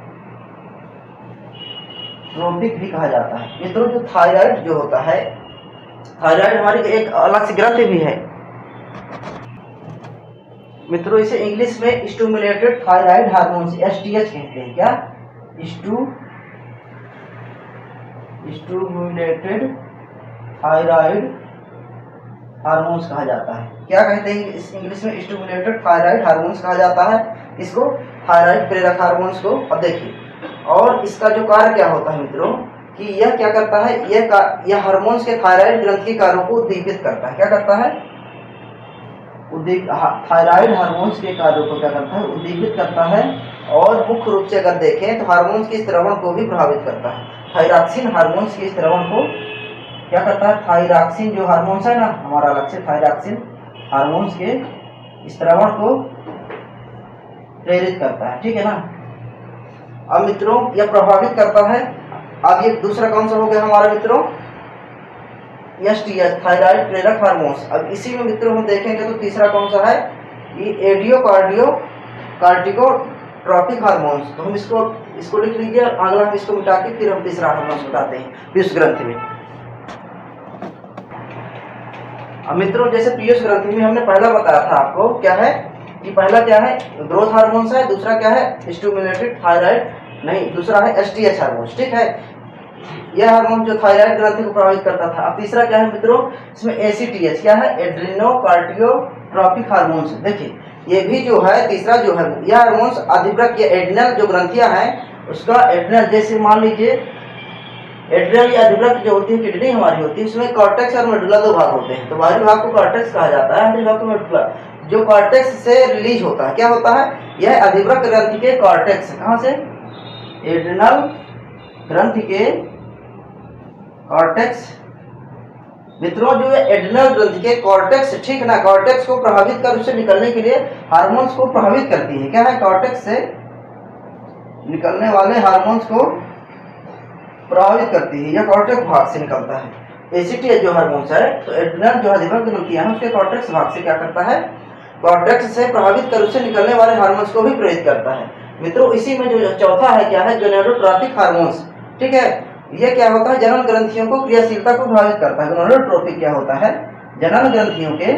भी कहा जाता है। मित्रों जो थायराइड जो होता है, थायराइड हमारी एक अलग से ग्रंथि भी है मित्रों, इसे इंग्लिश में स्टिमुलेटेड थायराइड हार्मोन्स STH कहते हैं। क्या, स्टिमुलेटेड थायराइड हार्मोन्स कहा जाता है। क्या कहते हैं इस इंग्लिश में, स्टिमुलेटेड थायराइड हार्मोन्स कहा जाता है इसको, थायराइड प्रेरक हार्मोन्स को। अब देखिए और इसका जो कार्य क्या होता है मित्रों, कि यह क्या करता है, यह हार्मोन्स के थायराइड ग्रंथि के कार्यों को उद्दीपित करता है। क्या करता है, थायराइड हार्मोन्स के कार्यों को क्या करता है, उद्दीपित करता है। और मुख्य रूप से अगर देखें तो हार्मोन्स के स्त्रवण को भी प्रभावित करता है। थायरॉक्सिन हार्मोन्स के स्त्रवण को क्या करता है, थायरॉक्सिन जो हार्मोन्स है ना, हमारा अलग से थायरॉक्सिन हार्मोन्स के स्त्रवण को प्रेरित करता है, ठीक है ना। अब मित्रों यह प्रभावित करता है। अब ये दूसरा कौन सा हो गया हमारा मित्रों, STH थायराइड प्रेरक हार्मोन्स। अब इसी में मित्रों हम देखेंगे तो तीसरा कौन सा है, ये कार्टिकोट्रोपिक हार्मोन्स। तो हम इसको लिख लीजिए, अगला हम इसको मिटा के फिर हम तीसरा हार्मोन्स बताते हैं पीयूष ग्रंथि में। अब मित्रों जैसे पीयूष ग्रंथि में हमने पहला बताया था आपको, क्या है कि पहला क्या है, ग्रोथ हार्मोन्स है, दूसरा क्या है, स्टिमुलेटेड थायराइड, नहीं दूसरा है STH हार्मोन्स, ठीक है। यह हार्मोन जो थायराइड ग्रंथि को प्रभावित करता था। अब तीसरा क्या है मित्रों, इसमें ACTH क्या है, एड्रेनोकार्टियोट्रोपिक हार्मोन्स। देखिए ये भी जो है तीसरा जो है, यह हार्मोन्स अधिवृक्क या एड्रिनल जो ग्रंथियां हैं उसका एड्रिनल, जैसे मान लीजिए एड्रिनल या अधिवृक्क जो होती है, किडनी हमारी होती है, उसमें कॉर्टेक्स और मेडुला दो भाग होते हैं। तो बाहरी भाग को कॉर्टेक्स कहा जाता है, अंदर भाग को मेडुला। जो कॉर्टेक्स से रिलीज होता है, क्या होता है, यह अधिवृक्क ग्रंथि के कॉर्टेक्स, कहाँ से, एड्रिनल ग्रंथि के कॉर्टेक्स। मित्रों जो एड्रिनल ग्रंथि के कॉर्टेक्स, ठीक ना, कॉर्टेक्स को प्रभावित कर उससे निकलने के लिए हार्मोन्स को प्रभावित करती है। क्या है, कॉर्टेक्स से निकलने वाले हार्मोन्स को प्रभावित करती है, यह कॉर्टेक्स भाग से निकलता है। एसीटीएच जो हार्मोन्स है, तो एड्रिनल जो अधिभंग ग्रंथियां हैं उसके कॉर्टेक्स भाग से क्या करता है, कॉर्टेक्स से प्रभावित कर उससे निकलने वाले हार्मोन्स को भी प्रेरित करता है। मित्रों इसी में जो चौथा है क्या है, गोनेडोट्रोपिक हार्मोन्स। ठीक है, ये क्या होता है, जनन ग्रंथियों को क्रियाशीलता को प्रभावित करता है। गोनेडोट्रोपिक क्या होता है, जनन ग्रंथियों के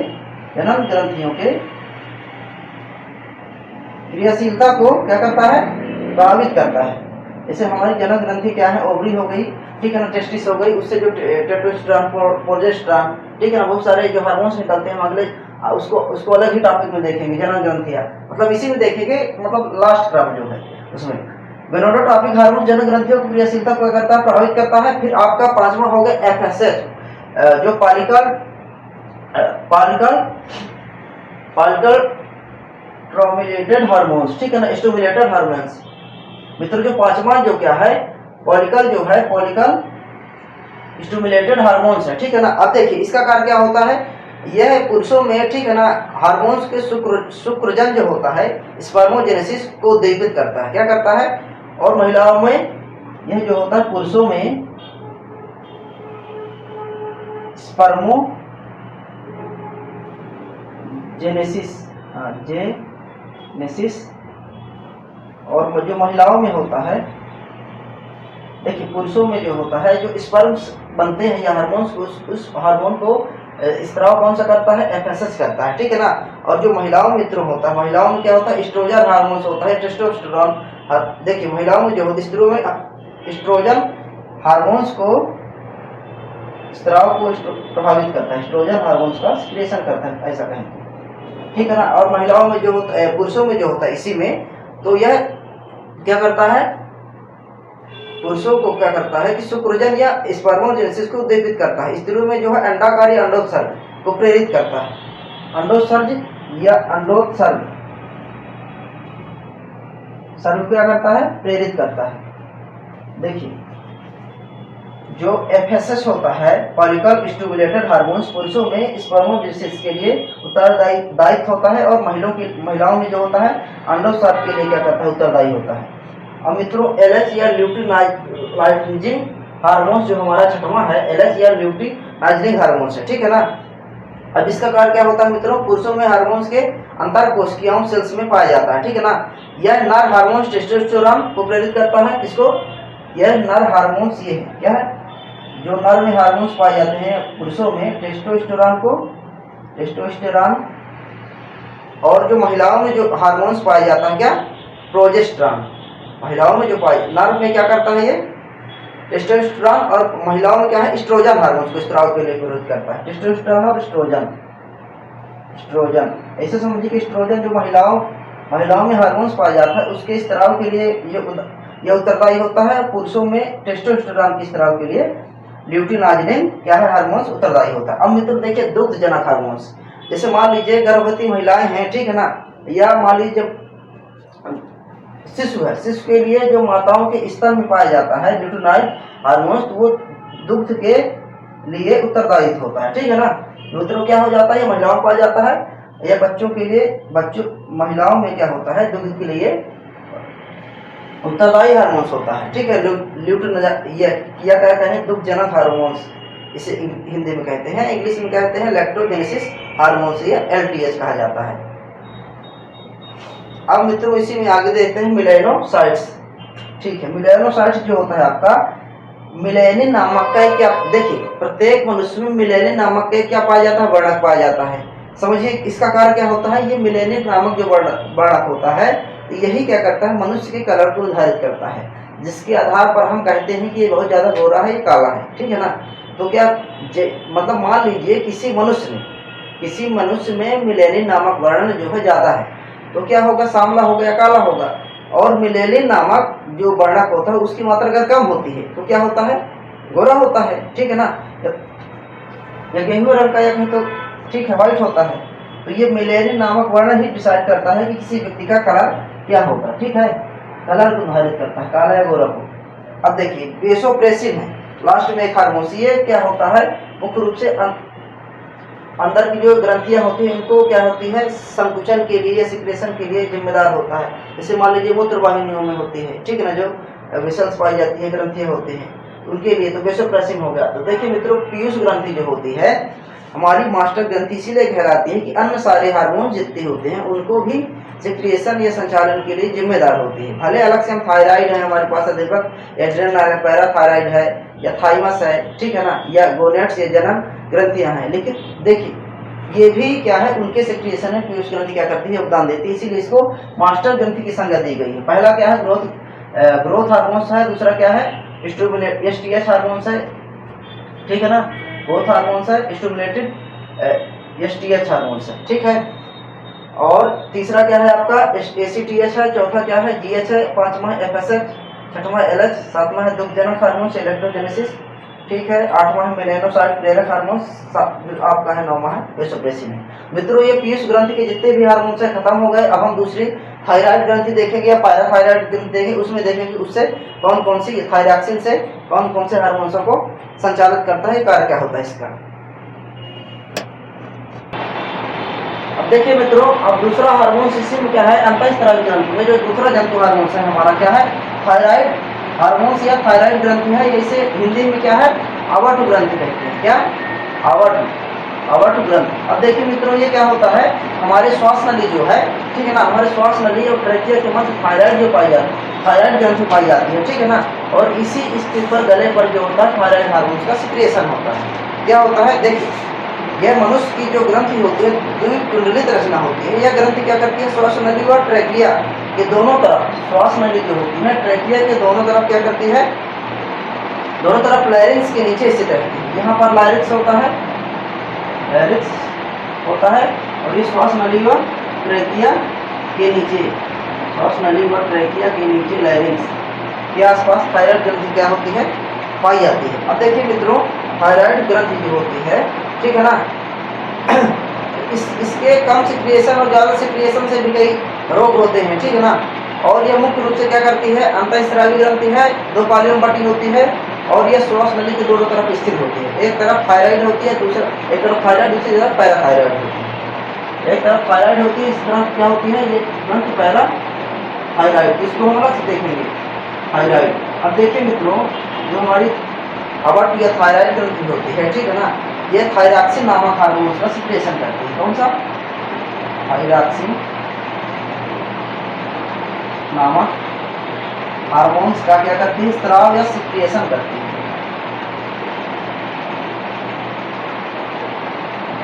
क्रियाशीलता को क्या करता है, प्रभावित करता है। जैसे हमारी जनन ग्रंथि क्या है, ओवरी हो गई, ठीक है ना, टेस्टिस हो गई, उससे जो टेस्टोस्टेरोन, प्रोजेस्टेरोन, ठीक है ना, बहुत सारे जो हार्मोन्स निकलते हैं, हम अगले उसको अलग ही टॉपिक में देखेंगे। जनन ग्रंथियां मतलब इसी में देखेंगे, मतलब लास्ट क्रम जो है उसमें। गोनेडोट्रोपिक हार्मोन जनन ग्रंथियों की क्रियाशीलता को करता है, प्रभावित करता है। फिर आपका पांचवा हो गया एफएसएच, जो पॉलिकल स्टिमुलेटेड हार्मोन्स, ठीक है ना, स्टिमुलेटेड हार्मोन्स। मित्रों जो पांचवा जो क्या है, पॉलिकल स्टिमुलेटेड हार्मोन्स है, ठीक है ना। अब देखिए इसका कार्य क्या होता है, यह पुरुषों में, ठीक है ना, हार्मोन्स के शुक्रजन जो होता है, स्पर्मोजेनेसिस को उद्दीपित करता है, क्या करता है। और महिलाओं में यह जो होता है, पुरुषों में जेनेसिस, और जो महिलाओं में होता है, देखिए पुरुषों में जो होता है, जो स्पर्म्स बनते हैं या हार्मोन्स, उस हार्मोन को स्त्राव कौन सा करता है, एफएसएच करता है, ठीक है ना। और जो महिलाओं में मित्रों होता है, महिलाओं में क्या होता है, एस्ट्रोजन हार्मोन्स होता है, टेस्टोस्टेरोन। देखिए महिलाओं में जो होती है, स्त्रियों में एस्ट्रोजन हार्मोन्स को स्त्राव को प्रभावित करता है, एस्ट्रोजन हार्मोन्स का सिक्रेशन करता है, ऐसा कहें, ठीक है ना। और महिलाओं में जो होता है, पुरुषों में जो होता है इसी में, तो यह क्या करता है, पुरुषों को क्या करता है कि शुक्रजन या स्पर्मोजेनेसिस को उद्दीपित करता है। स्त्रियों में जो है अंडाकारी अंडोत्सर्ग को प्रेरित करता है, अंडोत्सर्ग या अंडोत्सर्ग क्या करता है, प्रेरित करता है। देखिए जो एफएसएच होता है, पॉलिकल स्टिमुलेटेड हार्मोन्स, पुरुषों में स्पर्मोजेनेसिस के लिए उत्तरदायित्व होता है, और महिलाओं में जो होता है अंडोत्सर्ग के लिए क्या करता है, उत्तरदायी होता है। अब मित्रों एलएच या ल्यूटिनाइजिंग हार्मोन्स जो हमारा छठवां है, एलएच या ल्यूटिनाइजिंग हार्मोन्स है, ठीक है ना। अब इसका कार्य क्या होता है मित्रों, पुरुषों में हार्मोन्स के अंतर कोशिकाओं सेल्स में पाया जाता है, ठीक है ना। यह नर हार्मोन्स टेस्टोस्टेरोन को प्रेरित करता है, किसको, यह नर हार्मोन्स, ये है क्या है, जो नर में हार्मोन्स पाए जाते हैं पुरुषों में, टेस्टोस्टेरोन, और जो महिलाओं में जो हार्मोन्स पाया जाता है, क्या, प्रोजेस्टेरोन। महिलाओं में जो नर में क्या करता है, ये टेस्टोस्टेरोन, और महिलाओं में क्या है, एस्ट्रोजन हार्मोन्स को स्त्राव के लिए प्रेरित करता है, टेस्टोस्टेरोन और एस्ट्रोजन। ऐसे समझिए कि एस्ट्रोजन जो महिलाओं में हार्मोन्स पाया जाता है, उसके स्त्राव के लिए ये उत्तरदायी होता है। पुरुषों में टेस्टोस्टेरोन के स्त्राव के लिए ल्यूटिनाइजिंग क्या है, हार्मोन्स उत्तरदायी होता है। अब मित्र देखिए दुग्ध जनक हार्मोन्स, जैसे मान लीजिए गर्भवती महिलाएं हैं, ठीक है ना, या मान लीजिए शिशु है, शिशु के लिए जो माताओं के स्तन में पाया जाता है ल्यूटिनाइड हार्मोन्स, तो वो दुग्ध के लिए उत्तरदायी होता है, ठीक है ना। मित्रों क्या हो जाता है, महिलाओं में पाया जाता है, या बच्चों के लिए, महिलाओं में क्या होता है, दुग्ध के लिए उत्तरदायी हार्मोन्स होता है, ठीक है। ये क्या कहते हैं, दुग्ध जनक हार्मोन्स, इसे हिंदी में कहते हैं, इंग्लिश में कहते हैं लैक्टोजेनेसिस हार्मोन्स, या एलटीएच कहा जाता है। अब मित्रों इसी में आगे देखते हैं मेलानोसाइट्स, ठीक है। मेलानोसाइट्स जो होता है आपका, मेलानिन नामक का क्या, देखिए प्रत्येक मनुष्य में मेलानिन नामक का क्या पाया जाता है, वर्णक पाया जाता है। समझिए इसका कार्य क्या होता है, ये मेलानिन नामक जो वर्णक होता है, यही क्या करता है, मनुष्य के कलर को निर्धारित करता है, जिसके आधार पर हम कहते हैं कि ये बहुत ज्यादा गोरा है, ये काला है, ठीक है ना। तो क्या मतलब मान लीजिए किसी मनुष्य में मेलानिन नामक वर्ण जो है ज्यादा है, तो क्या होगा, सांवला होगा या काला होगा। और मेलानिन नामक जो वर्णक होता है उसकी मात्रा अगर कम होती है तो क्या होता है, गोरा होता है, ठीक है ना। या गेहूं रंग का या कहीं तो ठीक है व्हाइट होता है, तो ये मेलानिन नामक वर्ण ही डिसाइड करता है कि किसी व्यक्ति का कलर क्या होगा, ठीक है, कलर को निर्धारित करता है, काला या गोरा को। अब देखिए वेसोप्रेसिन है लास्ट में एक हार्मोन, ये क्या होता है, मुख्य रूप से अंदर की जो ग्रंथियां होती हैं इनको क्या होती है, संकुचन के लिए, सिक्रेशन के लिए जिम्मेदार होता है। जैसे मान लीजिए मूत्र वाहिनियों में होती है, ठीक है ना, जो वेसल्स पाई जाती है, ग्रंथियां होती हैं, उनके लिए तो वेसोप्रेसिन हो गया। तो देखिए मित्रों, पीयूष ग्रंथि जो होती है हमारी मास्टर ग्रंथि इसीलिए कहलाती है कि अन्य सारे हार्मोन जितने होते हैं उनको भी सिक्रिएशन या संचालन के लिए जिम्मेदार होती है। भले अलग से हम थायराइड है हमारे पास अधिपक, एड्रेनल है, पैराथायराइड है या थाइमस है, ठीक है ना, या गोनेट्स या जनन ग्रंथियां हैं, लेकिन देखिए ये भी क्या है, उनके सिक्रिएशन में पीयूष ग्रंथि क्या करती है, योगदान देती है। इसीलिए इसको मास्टर ग्रंथि की संज्ञा दी गई है। पहला क्या है, ग्रोथ हार्मोन्स है, दूसरा क्या है, एसटीएच हार्मोन्स है, ठीक है ना, ग्रोथ हार्मोन्स है, स्टिमुलेटेड एसटीएच हार्मोन्स है, ठीक है। और तीसरा क्या है आपका एसीटीएच है, चौथा क्या है जीएच है, पांचवा एफएसएच, छठवां एलएच, सातवां है दुग्धजनक हार्मोन्स इलेक्ट्रोजेनेसिस, ठीक है, आठवां है मेलानोसाइट प्रेरक हार्मोन्स, आपका है नौवां है वेसोप्रेसिन है। मित्रों ये पीयूष ग्रंथि के जितने भी हार्मोन्स है खत्म हो गए। अब हम दूसरी थायराइड ग्रंथि देखेंगे या पैराथायराइड ग्रंथि देखेंगे, उसमें देखेंगे उससे कौन कौन सी थायरॉक्सिन से कौन कौन से हार्मोन्सों को संचालित करता है, कार्य क्या होता है इसका। अब देखिए मित्रों, अब दूसरा हार्मोन सिस्टम क्या है, अंतःस्रावी ग्रंथि में जो दूसरा जंतु हार्मोन है हमारा क्या है, थायराइड हार्मोन्स या थायराइड ग्रंथि है। इसे हिंदी में क्या है, आवर्त ग्रंथि कहते हैं। क्या, आवर्त ग्रंथि। अब देखिए मित्रों, ये क्या होता है, हमारे श्वास नली जो है, ठीक है ना, हमारे श्वास नली और ट्रेकिया के मध्य थायराइड जो पाई जाती है, थायराइड ग्रंथि पाई जाती है, ठीक है ना। और इसी स्थिति पर गले पर जो होता है थायराइड हार्मोन का सिक्रिएशन होता है। क्या होता है, देखिए यह मनुष्य की जो ग्रंथि होती है द्विकुंडलित रचना होती है। यह ग्रंथि क्या करती है, श्वास नली और ट्रेकिया के दोनों तरफ, श्वास नली जो होती है ट्रेकिया के दोनों तरफ क्या करती है, दोनों तरफ लैरिंक्स के नीचे स्थित रहती है। यहाँ पर लैरिंक्स होता है, लैरिंक्स होता है, और ये श्वास नली और ट्रेकिया के नीचे, श्वास नली और ट्रेकिया के नीचे लैरिंक्स के आसपास थायराइड ग्रंथि क्या होती है, पाई जाती है। अब देखिए मित्रों, थायराइड ग्रंथि जो होती है, ठीक है ना, इसके कम सिक्रिएशन और ज़्यादा सिक्रिएशन से भी कई रोग होते हैं, ठीक है ना। और ये मुख्य रूप से क्या करती है, अंतःस्रावी ग्रंथि है, दो पालियों में बटी होती है, और ये श्वास नली के दोनों तरफ स्थित होती है। एक तरफ थायराइड होती है, दूसरा एक तरफ थायराइड, दूसरी तरफ पैराथायराइड होती है। एक तरफ थायराइड होती है, इस तरफ क्या होती है, ये ग्रंथि पैराथायराइड, इसको हम अलग से देखेंगे, थायराइड। अब देखिए मित्रों, जो हमारी आवर्त या थायराइड ग्रंथि होती है, ठीक है ना, ये थायरॉक्सिन नामक हार्मोन का सिक्रिएशन करती है। कौन सा, थायरॉक्सिन नामक हार्मोन्स का क्या करती है, स्राव या सिक्रिएशन करती है।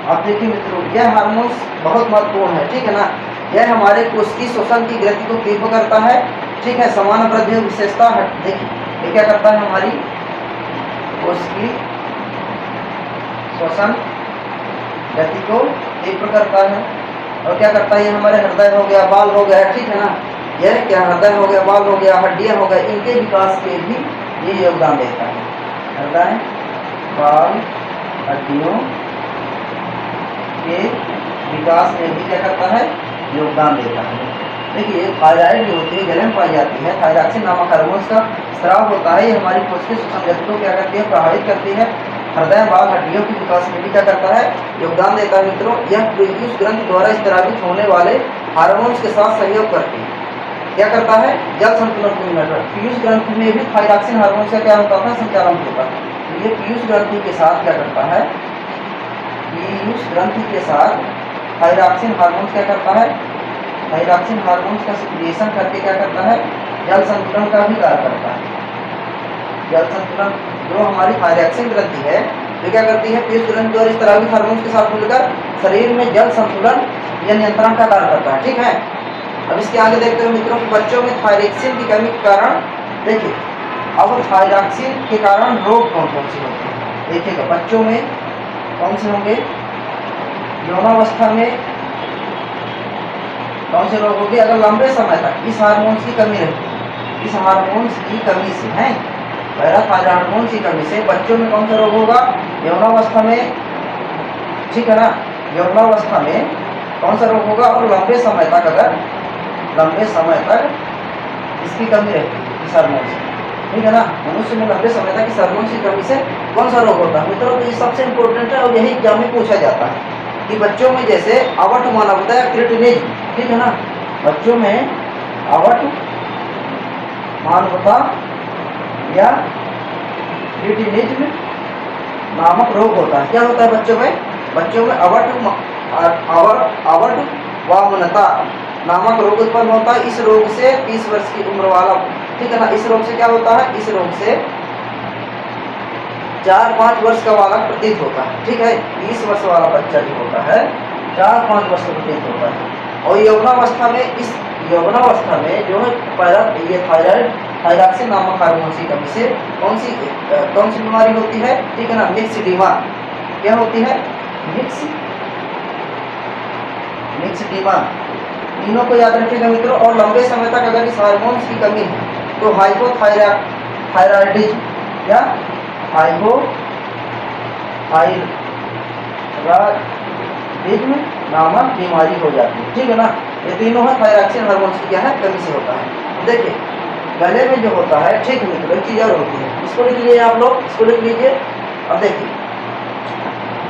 अब देखिए मित्रों, यह हार्मोन्स बहुत महत्वपूर्ण है, ठीक है ना। यह हमारे कोशिकीय श्वसन की गति को तीव्र करता है, ठीक है, समान वृद्धि विशेषता। देखिए ये क्या करता है, हमारी कोशिकीय श्वसन गति को तीव्र करता है। और क्या करता है, ये हमारे हृदय हो गया, बाल हो गया, ठीक है ना, यह क्या हृदय हो गया, बाल हो गया, हड्डियां हो गए, इनके विकास के भी ये योगदान देता है। हृदय, बाल, हड्डियों के विकास में भी क्या करता है, योगदान देता है। देखिए थायराइड जो होती है गले में पाई जाती है, थायरॉक्सिन नामक हार्मोन का स्राव होता है, ये हमारी कोशिकीय श्वसन गति को क्या करती है, प्रभावित करती है। हृदय, बाल, हड्डियों के विकास में भी क्या करता है, योगदान देता है। मित्रों, यह पीयूष ग्रंथि द्वारा स्रावित होने वाले हार्मोन्स के साथ सहयोग करती है। क्या करता है, जल संतुलन को नियंत्रण। पीयूष ग्रंथि में भी थायरॉक्सिन हार्मोन का क्या होता था, संचालन होता है। तो ये पीयूष ग्रंथि के साथ क्या करता है, पीयूष ग्रंथि के साथ थायरॉक्सिन हार्मोन क्या करता है, थायरॉक्सिन हार्मोन का सिक्रिएशन करके क्या करता है, जल संतुलन का भी कार्य करता है। जल संतुलन जो हमारी थायरॉक्सिन ग्रंथि है, जो क्या करती है, पीयूष ग्रंथि और इस तरह के हार्मोन के साथ मिलकर शरीर में जल संतुलन या नियंत्रण का कार्य करता है, ठीक है। अब इसके आगे देखते हैं मित्रों, बच्चों में थायरॉक्सिन की कमी के कारण, देखिए अब थायरॉक्सिन के कारण रोग कौन कौन से होते हैं, देखिएगा बच्चों में कौन से होंगे, यौनावस्था में कौन से रोग होंगे, अगर लंबे समय तक इस हार्मोन्स की कमी रहती, इस हार्मोन्स की कमी से है, पैराथायराइड हार्मोन्स की कमी से बच्चों में कौन सा रोग होगा, यौनावस्था में, ठीक है ना, यौनावस्था में कौन सा रोग होगा। और लंबे समय तक, अगर लंबे समय तक इसकी कमी रहती है इस हार्मोन से, ठीक है ना, मनुष्य में लंबे समय तक इस हार्मोन की कमी से कौन सा रोग होता है। मित्रों, तो ये सबसे इंपॉर्टेंट है और यही एग्जाम में पूछा जाता है कि बच्चों में जैसे आवर्त मानवता या क्रिटिनिज्म, ठीक है ना, बच्चों में आवर्त मानवता या क्रिटिनिज्म नामक रोग होता है। क्या होता है बच्चों में? बच्चों में अवट वामनता नामक रोग उत्पन्न होता है। इस रोग से 30 वर्ष की उम्र वाला, ठीक है ना, इस रोग से क्या होता है? इस रोग से 4-5 वर्ष का बालक प्रतीत होता है, ठीक है। 20 वर्ष वाला बच्चा जो होता है 4-5 वर्ष प्रतीत होता है। और यौवनावस्था में, इस यौवनावस्था में जो है ये थायरॉक्सिन नामक हार्मोन की कमी से कौन सी बीमारी होती है? ठीक है ना, मिक्सडीमा। क्या होती है? मिक्सडीमा। तीनों को याद रखिएगा मित्रों। और लंबे समय तक अगर इस हार्मोन्स की कमी है तो हाइपोथायराइडिज्म या हाइपोथायराइडिज्म नामक बीमारी हो जाती है, ठीक है ना। ये तीनों है थायरॉक्सिन हार्मोन्स की क्या है? कमी से होता है। देखिए गले में जो होता है, ठीक है मित्रों, एक चीज और होती है, इसको लिख लीजिए आप लोग, इसको लिख लीजिए। अब देखिए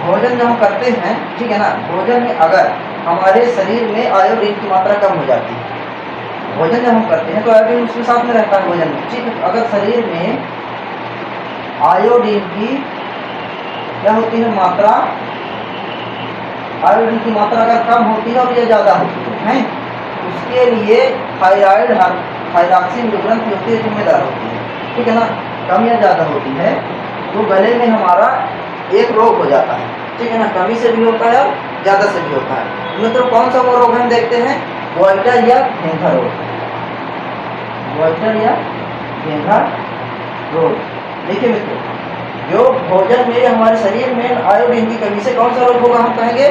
भोजन जो हम करते हैं, ठीक है ना, भोजन में अगर हमारे शरीर में आयोडीन की मात्रा कम हो जाती है, भोजन जब हम करते हैं तो आयोडीन उसके साथ में रहता है भोजन में, ठीक है। अगर शरीर में आयोडीन की क्या होती है मात्रा, आयोडीन की मात्रा अगर कम होती है और ये ज़्यादा होती है, उसके लिए थायरॉक्सिन जो ग्रंथि होती है जिम्मेदार होती है, ठीक है ना। कम या ज़्यादा होती है तो गले में हमारा एक रोग हो जाता है, ठीक है ना। कमी से भी होता है और ज़्यादा से भी होता है। मित्रों कौन सा वो रोग हम देखते हैं? गोइटर या घेंघा रोग। गोइटर या घेंघा रोग। देखिए मित्रों, जो भोजन में हमारे शरीर में आयोडीन की कमी से कौन सा रोग होगा? हम कहेंगे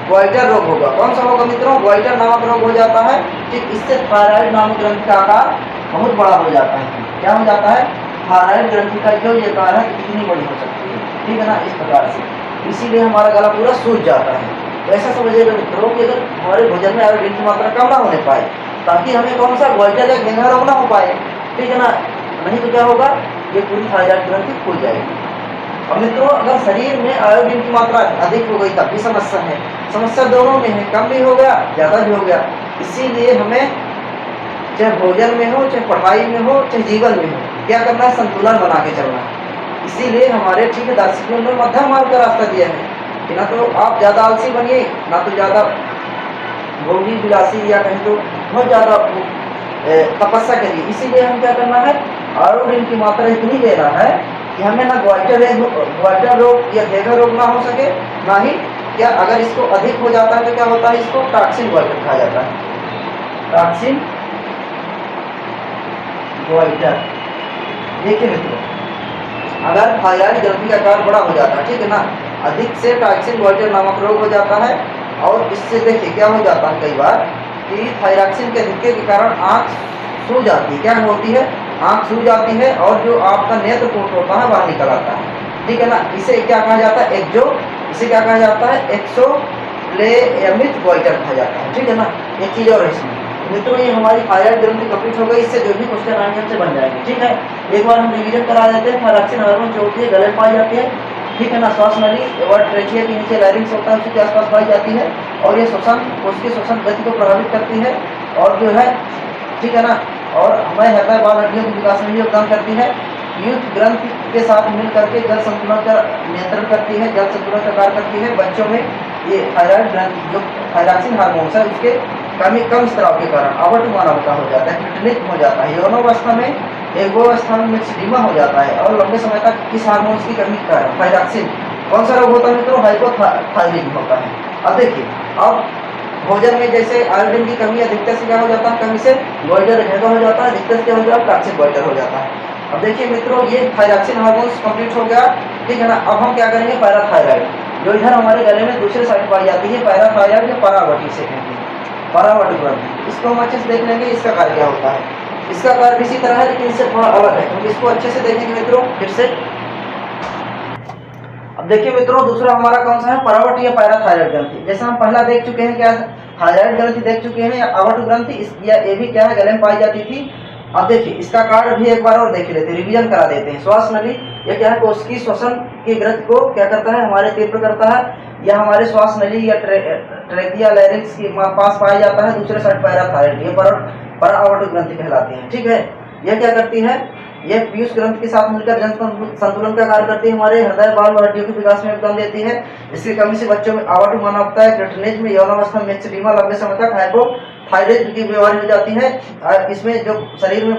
गोइटर रोग होगा। कौन सा होगा मित्रों? गोइटर नामक रोग हो जाता है, ठीक। इससे थायराइड नामक ग्रंथि का आकार बहुत बड़ा हो जाता है। क्या हो जाता है? थायराइड ग्रंथि का जो ये आकार है कितनी बड़ी हो सकती है, ठीक है ना, इस प्रकार से। इसीलिए हमारा गला पूरा सूज जाता है। तो ऐसा समझिएगा मित्रों कि अगर हमारे भोजन में आयोडीन की मात्रा कम ना होने पाए, ताकि हमें कौन सा गोइटर या घेंघा रोग ना हो पाए, ठीक है ना। नहीं तो क्या होगा? ये पूरी थायराइड ग्रंथि खुल जाएगी। अब मित्रों अगर शरीर में आयोडीन की मात्रा अधिक हो गई तब भी समस्या है। समस्या दोनों में है, कम भी हो गया ज़्यादा भी हो गया। इसीलिए हमें चाहे भोजन में हो, चाहे पढ़ाई में हो, चाहे जीवन में हो, क्या करना है? संतुलन बना के चलना है। इसीलिए हमारे ठीक है दार्शनिकों ने मध्यम मार्ग का रास्ता दिया है कि ना तो आप ज़्यादा आलसी बनिए, ना तो ज़्यादा भोगी विलासी, या कहीं तो बहुत ज़्यादा तपस्या करिए। इसीलिए हम क्या करना है? आयोडीन की मात्रा इतनी लेना है कि हमें ना गोइटर रोग या घेंघा रोग ना हो सके, ना ही क्या अगर इसको अधिक हो जाता है तो क्या होता है? इसको टॉक्सिन गोइटर कहा जाता है। Toxin goitre. देखिए मित्रों अगर थायराइड ग्रंथि का आकार बड़ा हो जाता है, ठीक है ना, अधिक से टॉक्सिन गोइटर नामक रोग हो जाता है। और इससे देखिए क्या हो जाता है कई बार कि थायरॉक्सिन के अधिक्य के कारण आँख सूज जाती है। क्या होती है? आँख सूज जाती है और जो आपका नेत्र कोट होता है बाहर निकल आता है, ठीक है ना। इसे क्या कहा जाता है? इसे क्या कहा जाता है? एक्सोप्लेमिक गोइटर कहा जाता है, ठीक है ना। एक चीज़ और है इसमें मित्रों, ये हमारी थायराइड ग्रंथि कंप्लीट हो गई। इससे जो भी क्वेश्चन आएंगे हमसे बन जाएंगे, ठीक है। एक बार हम रिवीजन करा देते हैं। थायरॉक्सिन हार्मोन जो होती है गले में पाई जाती है, ठीक है ना। श्वास नली वर्ड ट्रेचिया के नीचे लैरिंक्स होता है, उसके आसपास पाई जाती है और ये उसकी श्वसन गति को प्रभावित करती है और जो है, ठीक है ना, और हमारे हृदय बाल हड्डियों के विकास में भी योगदान करती है। यूथ ग्रंथि के साथ मिल करके जल संतुलन का नियंत्रण करती है, जल संतुलन का कार्य करती है। बच्चों में ये थायराइड ग्रंथि जो थायरॉक्सिन हार्मोन है उसके कम स्त्राव के कारण अवट मानवता हो जाता है, क्रिटिनिज्म हो जाता है। यौनावस्था में एगोवस्था में मिक्सडीमा हो जाता है और लंबे समय तक इस हार्मोन्स की कमी का थायरॉक्सिन कौन सा रोग होता है मित्रों? हाइपोथायरिज्म होता है। अब देखिए अब भोजन में जैसे आयोडीन की कमी अधिकतर से क्या हो जाता है? कमी से गोइटर घेंघा हो जाता है, अधिकतर से क्या हो जाता है? टॉक्सिन गोइटर हो जाता है। अब देखिए मित्रों ये थायरॉक्सिन हार्मोन्स कंप्लीट हो गया, ठीक है ना। अब हम क्या करेंगे? पैराथायराइड जो इधर हमारे गले में दूसरे साइड पाई जाती है, पैराथायराइड या परावटी से कहते हैं, परावटी ग्रंथि। इसको हम अच्छे से देख लेंगे, इसका कार्य क्या होता है। इसका कार्य इसी तरह है लेकिन इससे थोड़ा अलग है, हम इसको अच्छे से देखेंगे मित्रों फिर से। अब देखिए मित्रों दूसरा हमारा कौन सा है? परावटी या पैराथायराइड ग्रंथि। जैसा हम पहला देख चुके हैं, क्या थायराइड ग्रंथि देख चुके हैं या अवट ग्रंथि, या ये भी क्या है? गले में पाई जाती थी। अब देखिए इसका कार्य भी एक बार और देख लेते हैं, रिवीजन करा देते हैं। श्वास नली ये क्या है? कोशिकी श्वसन की ग्रंथि को क्या करता है? हमारे तीव्र करता है। यह हमारे श्वास नली या ट्रेकिया लैरिंक्स के पास पाया जाता है। दूसरे साइड पैराथायराइड ये परावटी ग्रंथि कहलाती है, ठीक है। यह क्या करती है? यह पीयूष ग्रंथि के साथ मिलकर जन संतुलन का कार्य करती है, हमारे हृदय बाल और हड्डियों के विकास में योगदान देती है। इसकी कमी से बच्चों में आवाटुमाना होता है, क्रेटिनिज में यौनावस्था में मिक्सडीमा लंबे समय तक हाइपोथायराइड की बीमारी हो जाती है। इसमें जो शरीर में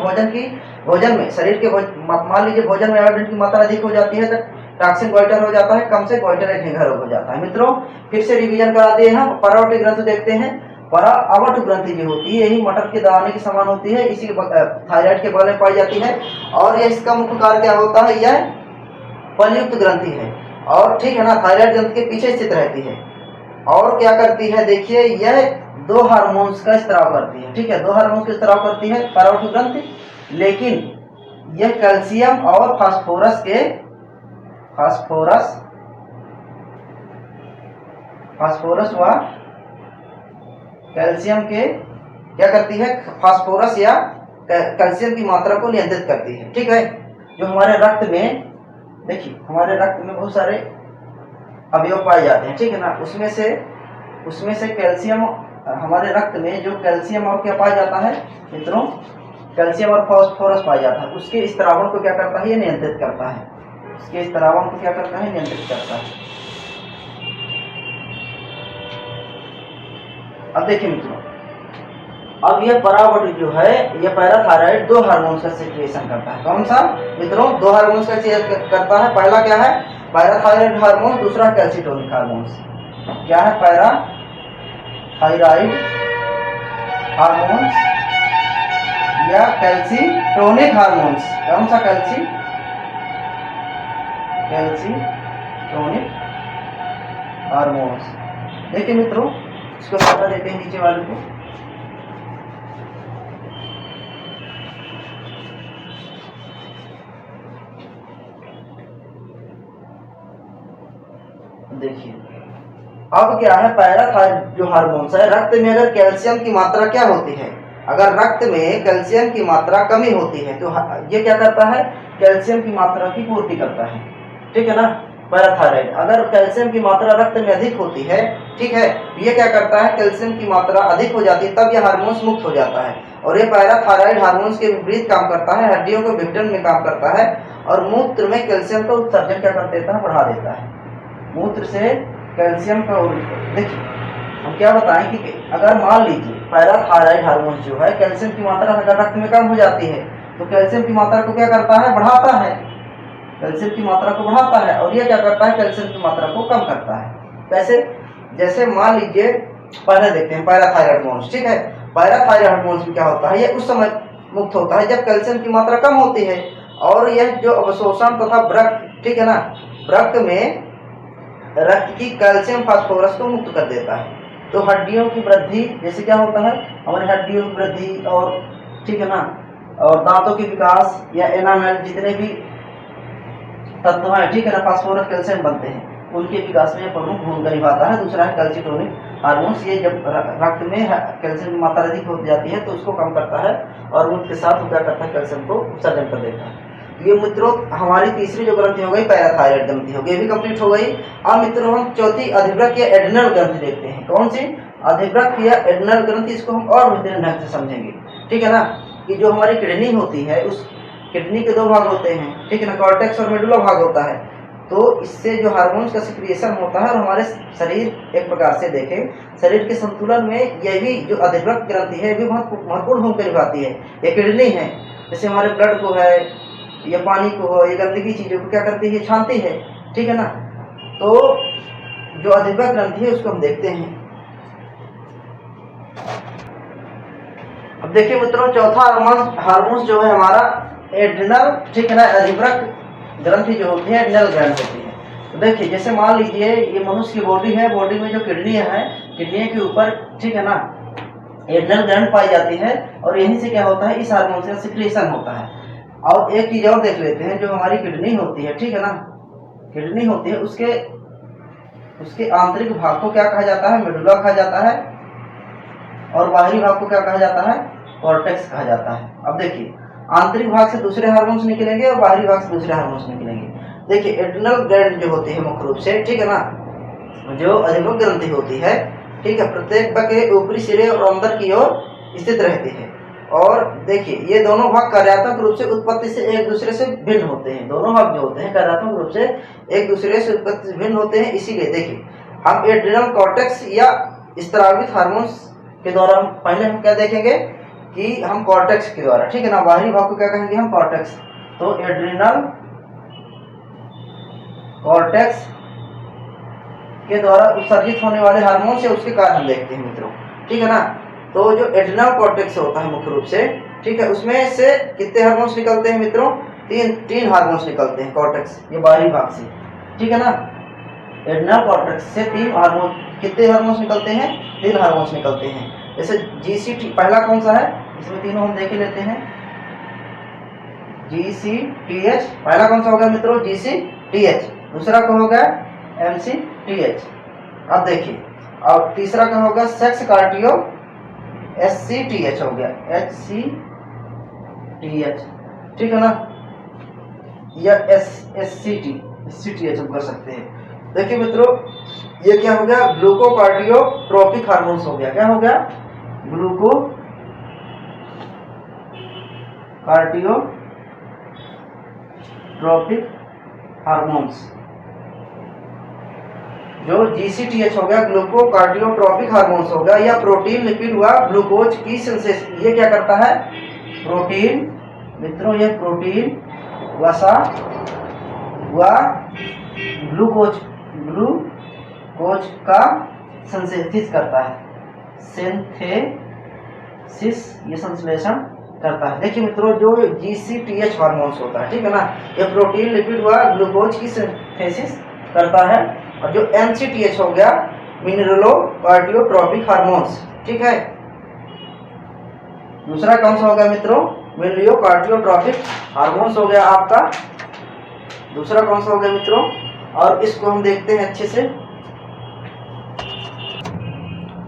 भोजन में शरीर के मान लीजिए भोजन में आयोडीन की मात्रा अधिक हो जाती है तो टॉक्सिन गोइटर हो जाता है, कम से गोइटर एक घेंघा रोग हो जाता है। मित्रों फिर से रिवीजन कराते हैं, परावर्तित ग्रंथि देखते हैं। परावर्त ग्रंथि जो होती है यही मटर के दाने के समान होती है, इसी थायराइड के बगल में पाई जाती है और यह इसका मुख्य कार्य क्या होता है, यह पलयुक्त ग्रंथि है और ठीक है ना, थायराइड ग्रंथि के पीछे स्थित रहती है और क्या करती है, देखिए यह 2 हार्मोन्स का स्त्राव करती है। ठीक है, 2 हार्मोन्स का स्त्राव करती है परावर्त ग्रंथि, लेकिन यह कैल्शियम और फास्फोरस व कैल्शियम के क्या करती है, फास्फोरस या कैल्शियम की मात्रा को नियंत्रित करती है। ठीक है, जो हमारे रक्त में देखिए हमारे रक्त में बहुत सारे अवयव पाए जाते हैं, ठीक है ना, उसमें से कैल्शियम हमारे रक्त में जो कैल्शियम और क्या पाया जाता है मित्रों, कैल्शियम और फास्फोरस पाया जाता है, उसके स्त्रावण को क्या करता है, ये नियंत्रित करता है। उसके स्त्रावण को क्या करता है, नियंत्रित करता है। अब देखिए मित्रों, अब यह परावर्त जो है यह पैराथायराइड 2 हार्मोन्स का सिक्रेशन करता है। कौन सा मित्रों, 2 हार्मोन्स का सिक्रेशन करता है। पहला क्या है, पैराथायराइड हार्मोन, दूसरा कैल्सिटोनिक हार्मोन्स। क्या है, पैराथायराइड हार्मोन्स या कैल्सिटोनिक हार्मोन्स। कौन सा, कैल्सिटोनिक हार्मोन्स। देखिए मित्रों, इसको बता देते हैं नीचे वाले को। देखिए अब क्या है, पैराथायराइड जो हार्मोन्स है, रक्त में अगर कैल्शियम की मात्रा क्या होती है, अगर रक्त में कैल्शियम की मात्रा कमी होती है तो ये क्या करता है, कैल्शियम की मात्रा की पूर्ति करता है। ठीक है ना, पैराथायराइड अगर कैल्शियम की मात्रा रक्त में अधिक होती है, ठीक है, ये क्या करता है, कैल्शियम की मात्रा अधिक हो जाती है तब यह हार्मोन्स मुक्त हो जाता है और ये पैराथायराइड हार्मोन्स के विपरीत काम करता है, हड्डियों के विघटन में काम करता है और मूत्र में कैल्शियम का उत्सर्जन क्या कर देता है, बढ़ा देता है। मूत्र से कैल्शियम का, देखिए हम क्या बताएं कि अगर मान लीजिए पैराथायराइड हार्मोन जो है कैल्शियम की मात्रा अगर रक्त में कम हो जाती है तो कैल्शियम की मात्रा को क्या करता है, बढ़ाता है, कैल्शियम की मात्रा को बढ़ाता है और ये क्या करता है, कैल्शियम की मात्रा को कम करता है। कैसे, जैसे मान लीजिए पहले देखते हैं पैराथायराइड हार्मोन्स। ठीक है, पैराथायराइड हार्मोन्स में क्या होता है, ये उस समय मुक्त होता है जब कैल्शियम की मात्रा कम होती है और यह जो अवशोषण तथा व्रक, ठीक है ना, व्रक में रक्त की कैल्शियम फास्फोरस को मुक्त कर देता है। तो हड्डियों की वृद्धि, जैसे क्या होता है, हमारी हड्डियों की वृद्धि और ठीक है ना, और दांतों के विकास या एनामेल जितने भी तत्व हैं, ठीक है ना, फास्फोरस कैल्शियम बनते हैं, उनके विकास में प्रमुख भूमिका निभाता है। दूसरा है कैल्सिटोनिक हार्मोन्स, ये जब रक्त में कैल्शियम की मात्रा अधिक हो जाती है तो उसको कम करता है और उसके साथ वो क्या करता है, कैल्शियम को उत्सर्जन कर देता है। ये मित्रों हमारी तीसरी जो ग्रंथि हो गई पैराथायराइड ग्रंथि हो गई, ये भी कंप्लीट हो गई। अब मित्रों हम चौथी अधिवृक्क या एड्रिनल ग्रंथि देखते हैं। कौन सी, अधिवृक्क या एड्रिनल ग्रंथि, इसको हम और बेहतरीन ढंग से समझेंगे। ठीक है ना, कि जो हमारी किडनी होती है उस किडनी के 2 भाग होते हैं, ठीक है ना, कॉर्टेक्स और मेडुला भाग होता है। तो इससे जो हार्मोन्स का सिक्रिएशन होता है और हमारे शरीर, एक प्रकार से देखें शरीर के संतुलन में यह भी जो अधिवृक्क ग्रंथि है भी बहुत महत्वपूर्ण भूमिका निभाती है। ये किडनी है, जैसे हमारे ब्लड को है या पानी को हो, ये गंदगी चीजों को क्या करती है, छानती है। ठीक है ना, तो जो अधिवृक्क ग्रंथि है उसको हम देखते हैं। अब देखिए मित्रों, चौथा हार्मोन जो है हमारा एड्रिनल, ठीक है ना, अधिवृक्क ग्रंथि जो होती है एड्रिनल ग्रंथि होती है। तो देखिए जैसे मान लीजिए ये मनुष्य की बॉडी है, बॉडी में जो किडनी है, किडनी के ऊपर, ठीक है ना, एड्रिनल ग्रंथि पाई जाती है और यहीं से क्या होता है, इस हार्मोन से सिक्रेशन होता है। और एक चीज और देख लेते हैं, जो हमारी किडनी होती है, ठीक है ना, किडनी होती है, उसके आंतरिक भाग को क्या कहा जाता है, मेडुला कहा जाता है और बाहरी भाग को क्या कहा जाता है, कॉर्टेक्स कहा जाता है। अब देखिए आंतरिक भाग से दूसरे हार्मोन्स निकलेंगे और बाहरी भाग से दूसरे हार्मोन्स निकलेंगे। देखिए एड्रिनल ग्लैंड जो होती है मुख्य रूप से, ठीक है ना, जो अधिवृक्क ग्रंथि होती है, ठीक है, प्रत्येक के ऊपरी सिरे और अंदर की ओर स्थित रहती है। और देखिए ये दोनों भाग कार्यात्मक रूप से उत्पत्ति से एक दूसरे से भिन्न होते हैं। दोनों भाग जो होते हैं कार्यात्मक रूप से एक दूसरे से उत्पत्ति से भिन्न होते हैं। इसीलिए देखिए हम एड्रिनल कॉर्टेक्स या स्रावित हार्मोन्स के द्वारा पहले हम क्या देखेंगे कि हम कॉर्टेक्स के द्वारा, ठीक है ना, बाहरी भाग को क्या कहेंगे हम कॉर्टेक्स। तो एड्रिनल कॉर्टेक्स के द्वारा उत्सर्जित होने वाले हार्मोन से उसके कारण हम देखते हैं मित्रों, ठीक है ना। तो जो एड्रिनल कॉर्टेक्स होता है मुख्य रूप से, ठीक है, उसमें से कितने हार्मोन्स निकलते हैं मित्रों, तीन हार्मोन्स निकलते हैं कॉर्टेक्स ये बाहरी भाग से, ठीक है ना। एड्रिनल कॉर्टेक्स से कितने हार्मोन्स निकलते हैं, 3 हार्मोन्स निकलते हैं। जैसे जीसीटी पहला कौन सा है, इसमें तीनों हम देख लेते हैं। जीसीटीएच पहला कौन सा होगा मित्रों, जीसीटीएच। दूसरा का होगा एमसीटीएच। अब देखिए और तीसरा का होगा सेक्स कार्डियो एससीटीएच हो गया, एचसीटीएच, ठीक है ना, या एससीटीएच हम कर सकते हैं। देखिए मित्रों ये क्या हो गया, ग्लूकोकार्डियोट्रोपिक हार्मोन्स हो गया। क्या हो गया, ग्लूकोकार्डियोट्रोपिक हार्मोन्स। जो जीसीटीएच हो गया ग्लूकोकार्डियोट्रोपिक हार्मोन्स हो गया, या प्रोटीन लिपिड हुआ ग्लूकोज की सिंथेसिस। ये क्या करता है, प्रोटीन मित्रों, ये प्रोटीन वसा व ग्लूकोज का सिंथेसिस करता है, ये संश्लेषण करता है। देखिए मित्रों जो जीसीटीएच हार्मोन्स होता है, ठीक है ना, ये प्रोटीन लिपिड व ग्लूकोज की सिंथेसिस करता है। और जो एमसीटीएच हो गया मिनरलोकार्डियोट्रोपिक हार्मोन्स, ठीक है। दूसरा कौन सा हो गया मित्रों, मिनरलोकार्डियोट्रोपिक हार्मोन्स हो गया आपका। दूसरा कौन सा हो गया मित्रों, और इसको हम देखते हैं अच्छे से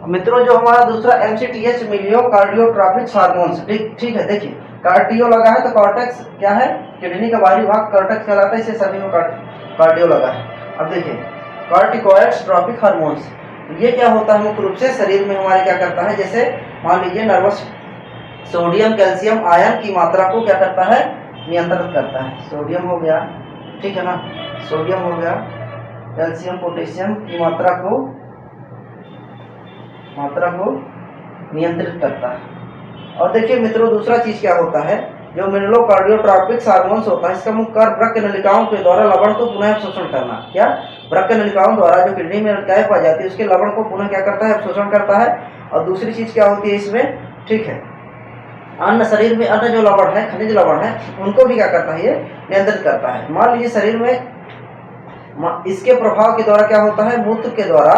मित्रों। जो हमारा दूसरा एमसीटीएच मिनरलोकार्डियोट्रोपिक हार्मोन्स, ठीक है। देखिए कार्डियो लगा है तो कॉर्टेक्स क्या है, किडनी का बाहरी भाग कॉर्टेक्स कहलाता है, इसे सभी में कार्डियो लगा है। अब देखिए कॉर्टिकोइड्स ट्रोपिक हार्मोन्स, ये क्या होता है मुख्य रूप से शरीर में हमारे क्या करता है, जैसे मान लीजिए नर्वस सोडियम कैल्शियम आयन की मात्रा को क्या करता है, नियंत्रित करता है। सोडियम हो गया, ठीक है ना, सोडियम हो गया, कैल्शियम पोटेशियम की मात्रा को नियंत्रित करता है। और देखिए मित्रों दूसरा चीज क्या होता है, जो मिनरलोकार्डियोट्रोपिक हार्मोन्स होता है, इसका मुख्य कार्य वृक्क नलिकाओं के द्वारा लवण को पुनः अवशोषण करना। क्या, वृक्क नलिकाओं द्वारा जो किडनी में नलिकाएं पाई जाती है उसके लवण को पुनः क्या करता है, अवशोषण करता है। और दूसरी चीज क्या होती है इसमें, ठीक है, अन्य शरीर में अन्य जो लवण है, खनिज लवण है, उनको भी क्या करता है, ये नियंत्रित करता है। मान लीजिए शरीर में इसके प्रभाव के द्वारा क्या होता है, मूत्र के द्वारा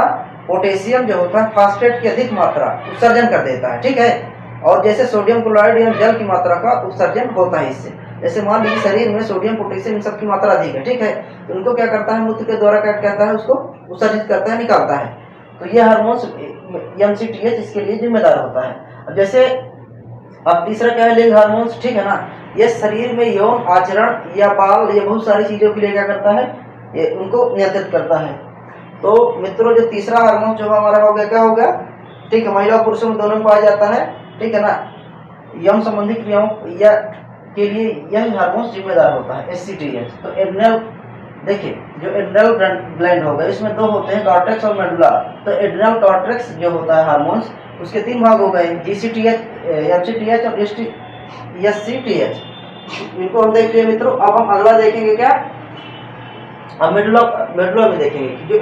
पोटेशियम जो होता है फास्फेट की अधिक मात्रा उत्सर्जन कर देता है, ठीक है। और जैसे सोडियम क्लोराइड या जल की मात्रा का उत्सर्जन होता है इससे। जैसे मान लीजिए शरीर में सोडियम पोटेशियम इन सब की मात्रा अधिक है, ठीक है, तो उनको क्या करता है, मूत्र के द्वारा क्या कहता है, उसको उत्सर्जित करता है, निकालता है। तो ये हार्मोन्स एमसीटीएच इसके लिए जिम्मेदार होता है। अब जैसे अब तीसरा क्या है, लिंग हार्मोन्स, ठीक है ना, ये शरीर में यौन आचरण या बाल, ये बहुत सारी चीजों के लिए क्या करता है, ये उनको नियंत्रित करता है। तो मित्रों जो तीसरा हार्मोन जो हमारा हो गया, क्या हो गया, ठीक है, महिला और पुरुषों में दोनों में पाया जाता है, ठीक है ना, यौन संबंधी क्रियाओं या के लिए यह हार्मोन जिम्मेदार होता है, एससीटीएच। तो एड्रिनल, देखिए जो एड्रिनल ग्लैंड हो गए इसमें 2 होते हैं, कॉर्टेक्स और मेडुला। तो एड्रिनल कॉर्टेक्स जो होता है हार्मोन्स, उसके 3 भाग हो गए, जीसीटीएच, एमसीटीएच और एससीटीएच। इनको हम देखते हैं मित्रों। अब हम अगला देखेंगे क्या, अब मेडुला में देखेंगे कि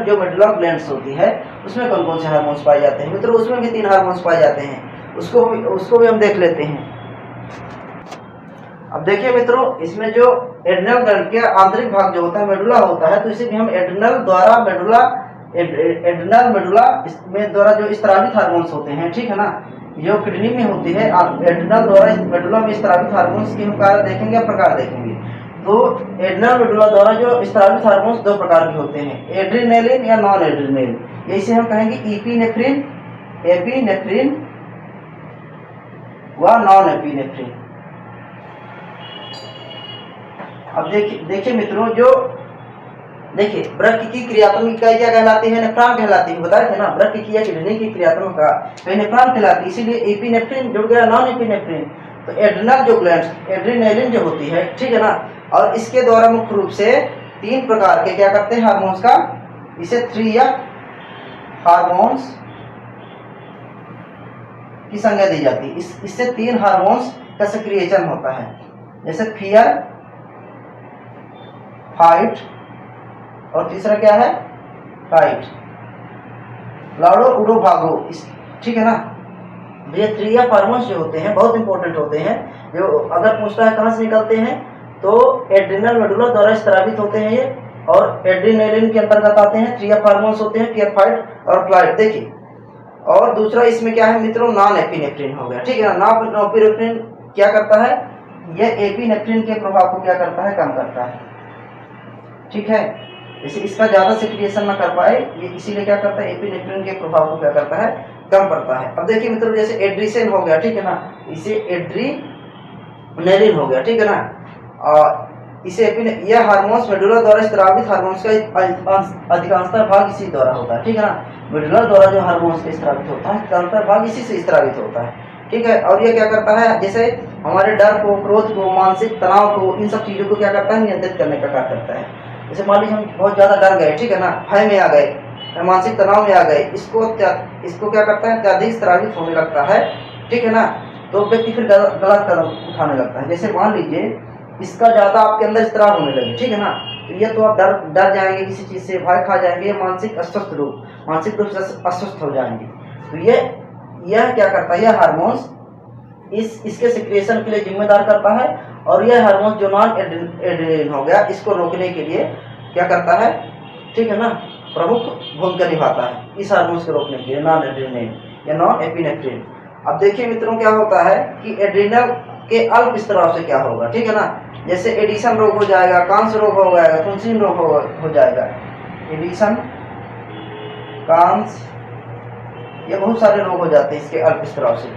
जो मेडुला ग्लैंड्स होती है उसमें कौन कौन से हार्मोन्स पाए जाते हैं मित्रों। उसमें भी 3 हार्मोन्स पाए जाते हैं, उसको भी हम देख लेते हैं। अब देखिए मित्रों इसमें जो एड्रिनल ग्लैंड के आंतरिक भाग जो होता है मेडुला होता है, तो इसे भी हम एड्रिनल मेडुला इसमें द्वारा जो स्रावित हार्मोन्स होते हैं, ठीक है ना, जो किडनी में होती है, एड्रिनल द्वारा मेडुला में स्रावित हार्मोन्स के हम कार्य देखेंगे, प्रकार देखेंगे। तो एड्रिनल मेडुला द्वारा जो स्रावित हार्मोन्स 2 प्रकार के होते हैं, एड्रिनेलिन या नॉन एड्रिनेलिन। इसे हम कहेंगे एपिनेफ्रिन व नॉन एपिनेफ्रिन। अब देखिए मित्रों जो देखिए वृक्क की क्रियात्मक इकाई क्या कहलाती है? नेफ्रॉन कहलाती है। बताए थे ना, वृक्क की या किडनी की क्रियात्मक इकाई नेफ्रॉन कहलाती है। इसीलिए एपिनेफ्रिन जुड़ गया नॉन एपिनेफ्रिन। तो एड्रिनल जो ग्लैंड एड्रिनलिन जो होती है, ठीक है ना, और इसके द्वारा मुख्य रूप से 3 प्रकार के क्या करते हैं हार्मोन्स का, इसे 3F हार्मोन्स की संज्ञा दी जाती है। इससे 3 हार्मोन्स का सिक्रिएशन होता है, जैसे फियर, फाइट और तीसरा क्या है, फाइट, लाडो उडो भागो, ठीक है ना। ये 3F हार्मोन्स जो होते हैं बहुत इंपॉर्टेंट होते हैं। जो अगर पूछता है कहाँ से निकलते हैं, तो एड्रिनल मेडुला द्वारा स्रावित होते हैं ये, और एड्रिनलिन के अंतर्गत आते हैं। 3F हार्मोन्स होते हैं, फियर, फाइट और फ्लाइट। देखिए, और दूसरा इसमें क्या है मित्रों, नॉन एपिनेफ्रिन हो गया, ठीक है ना। नॉन एपिनेफ्रिन क्या करता है, यह एपिनेफ्रिन के प्रभाव को क्या करता है, कम करता है, ठीक है। जैसे इसका ज्यादा सिक्रिएशन ना कर पाए ये, इसीलिए क्या करता है, एपिनेफ्रिन के प्रभाव को क्या करता है, कम करता है। अब देखिए मित्रों, जैसे एड्रीसेन हो गया, ठीक है ना, इसे एड्रीनलिन हो गया, ठीक है ना। और इसे यह हार्मोन्स मेडुला द्वारा स्रावित हार्मोन्स का अधिकांशतः भाग इसी द्वारा होता है, ठीक है ना। मेडुला द्वारा जो हार्मोन्स का स्रावित होता है अधिकांशतः भाग इसी से स्रावित होता है, ठीक है। और ये क्या करता है, जैसे हमारे डर को, क्रोध को, मानसिक तनाव को, इन सब चीजों को क्या करता है, नियंत्रित करने का कार्य करता है। जैसे मान लीजिए हम बहुत ज्यादा डर गए, ठीक है ना, भय में आ गए, मानसिक तनाव में आ गए, इसको क्या करता है, अत्यधिक स्रावित होने लगता है, ठीक है ना। तो व्यक्ति फिर गलत कदम उठाने लगता है। जैसे मान लीजिए इसका ज्यादा आपके अंदर स्त्राव होने लगे, ठीक है ना, तो ये तो आप डर जाएंगे किसी चीज से, भय खा जाएंगे, मानसिक रूप से अस्वस्थ हो जाएंगे। तो यह क्या करता है, यह हार्मोन्स इसके सिक्रिएशन के लिए जिम्मेदार करता है। और यह हार्मोन जो नॉन एड्रेनलिन हो गया, इसको रोकने के लिए क्या करता है, ठीक है ना, प्रमुख भूमिका निभाता है इस हार्मोन्स को रोकने के लिए, नॉन एड्रेनलिन या नॉन एपिनेफ्रिन। अब देखिए मित्रों, क्या होता है कि एड्रिनल के अल्प स्त्राव से क्या होगा, ठीक है ना। जैसे एडिशन रोग हो जाएगा, कांस रोग हो जाएगा, टुंसिन रोग हो जाएगा, एडिशन, कांस, ये बहुत सारे रोग हो जाते हैं इसके अल्प स्त्राव से।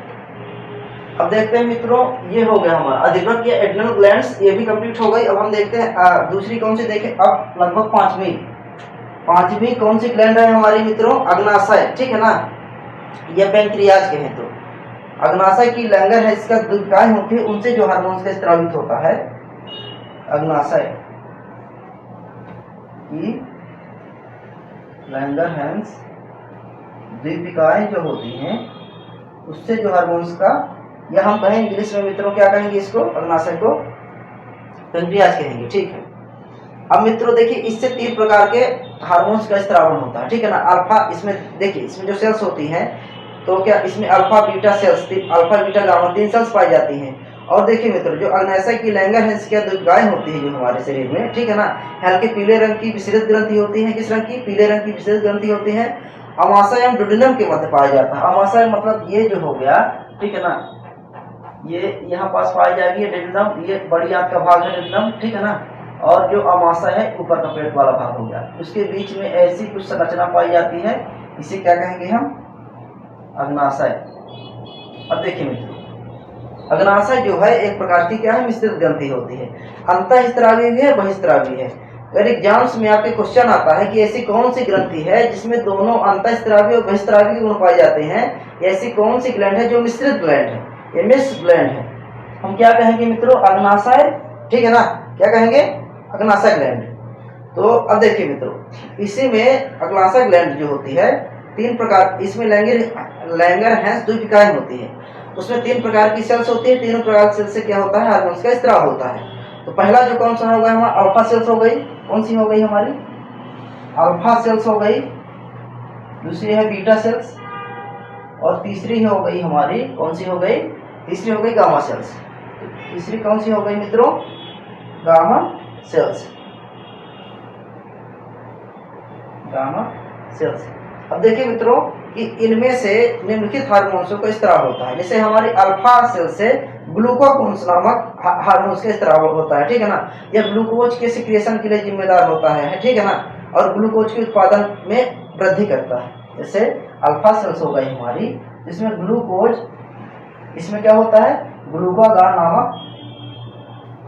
अब देखते हैं मित्रों, ये हो गया हमारा अधिवृक्क या एड्रिनल ग्लैंड्स, ये भी कंप्लीट हो गई। अब हम देखते हैं दूसरी कौन सी देखें, अब लगभग पांचवी कौन सी ग्लैंड है हमारी मित्रों, अग्नाशय, ठीक है ना, ये पैंक्रियाज के हैं। तो अग्नाशय की लैंगर है, इसका द्विकाय होती है, उनसे जो हार्मोन्स का स्रावित होता है, अग्नाशय की लैंगर हैंस द्विकाय जो होती हैं, उससे जो हार्मोन्स का, या हम कहें इंग्लिश में मित्रों क्या कहेंगे इसको, अग्नाशय को पैंक्रियाज कहेंगे, ठीक है। अब मित्रों देखिए, इससे 3 प्रकार के हार्मोन्स का स्रावण होता है, ठीक है ना। अल्फा, इसमें देखिए, इसमें जो सेल्स होती हैं, तो क्या इसमें alpha beta cells, alpha beta gamma 3 cells पाई जाती हैं। और देखिए मित्रों, जो अग्नाशय की लैंगर है, इसके द्विकाय होती है जो हमारे शरीर में, ठीक है ना, हल्के पीले रंग की विसरित ग्रंथि होती है। किस रंग की, पीले रंग की विसरित ग्रंथि होती है। अमाशय एवं डुडेनम के मध्य पाया जाता है। अमाशय मतलब ये जो हो गया, ठीक है ना, ये यहाँ पास पाई जाएगी डेडनम, ये बड़ी आंत का भाग है डेडनम, ठीक है ना। और जो अमाशय है ऊपर का पेट वाला भाग हो गया, उसके बीच में ऐसी कुछ संरचना पाई जाती है, इसे क्या कहेंगे हम, अग्नाशय। अब देखिए मित्रों, अग्नाशय जो है एक प्रकार की क्या है, मिश्रित ग्रंथि होती है, अंतःस्रावी भी है, बहिस्रावी है। अगर एग्जाम्स में आपके क्वेश्चन आता है कि ऐसी कौन सी ग्रंथि है जिसमें दोनों अंतःस्रावी और बहिस्रावी गुण पाए जाते हैं, ऐसी कौन सी ग्लैंड है जो मिश्रित ग्लैंड है, ये मिक्स्ड ग्लैंड है, हम क्या कहेंगे मित्रों, अग्नाशय, ठीक है ना, क्या कहेंगे, अग्नाशय ग्लैंड। तो अब देखिए मित्रों, इसी में अग्नाशय ग्लैंड जो होती है 3 प्रकार, इसमें लैंगर हैंस द्विकाय होती है, उसमें 3 प्रकार की सेल्स होती है। 3 प्रकार की सेल्स से क्या होता है, हार्मोन्स का स्राव होता है। तो पहला जो कौन सा होगा हमारा, अल्फा सेल्स हो गई, कौन सी हो गई हमारी, अल्फा सेल्स हो गई, दूसरी है बीटा सेल्स, और तीसरी हो गई हमारी, कौन सी हो गई, तीसरी हो गई गामा सेल्स। तीसरी कौन सी हो गई मित्रों, गामा सेल्स, गामा सेल्स। अब देखिए मित्रों कि इनमें से निम्नलिखित हार्मोन्स का स्राव होता है। जैसे हमारी अल्फा सेल से ग्लूकोज नामक हार्मोन्स का स्राव होता है, ठीक है ना, यह ग्लूकोज के सिक्रिएशन के लिए जिम्मेदार होता है, ठीक है ना, और ग्लूकोज के उत्पादन में वृद्धि करता है। जैसे अल्फा सेल्स हो गई हमारी, जिसमें ग्लूकोज, इसमें क्या होता है, ग्लूकागान नामक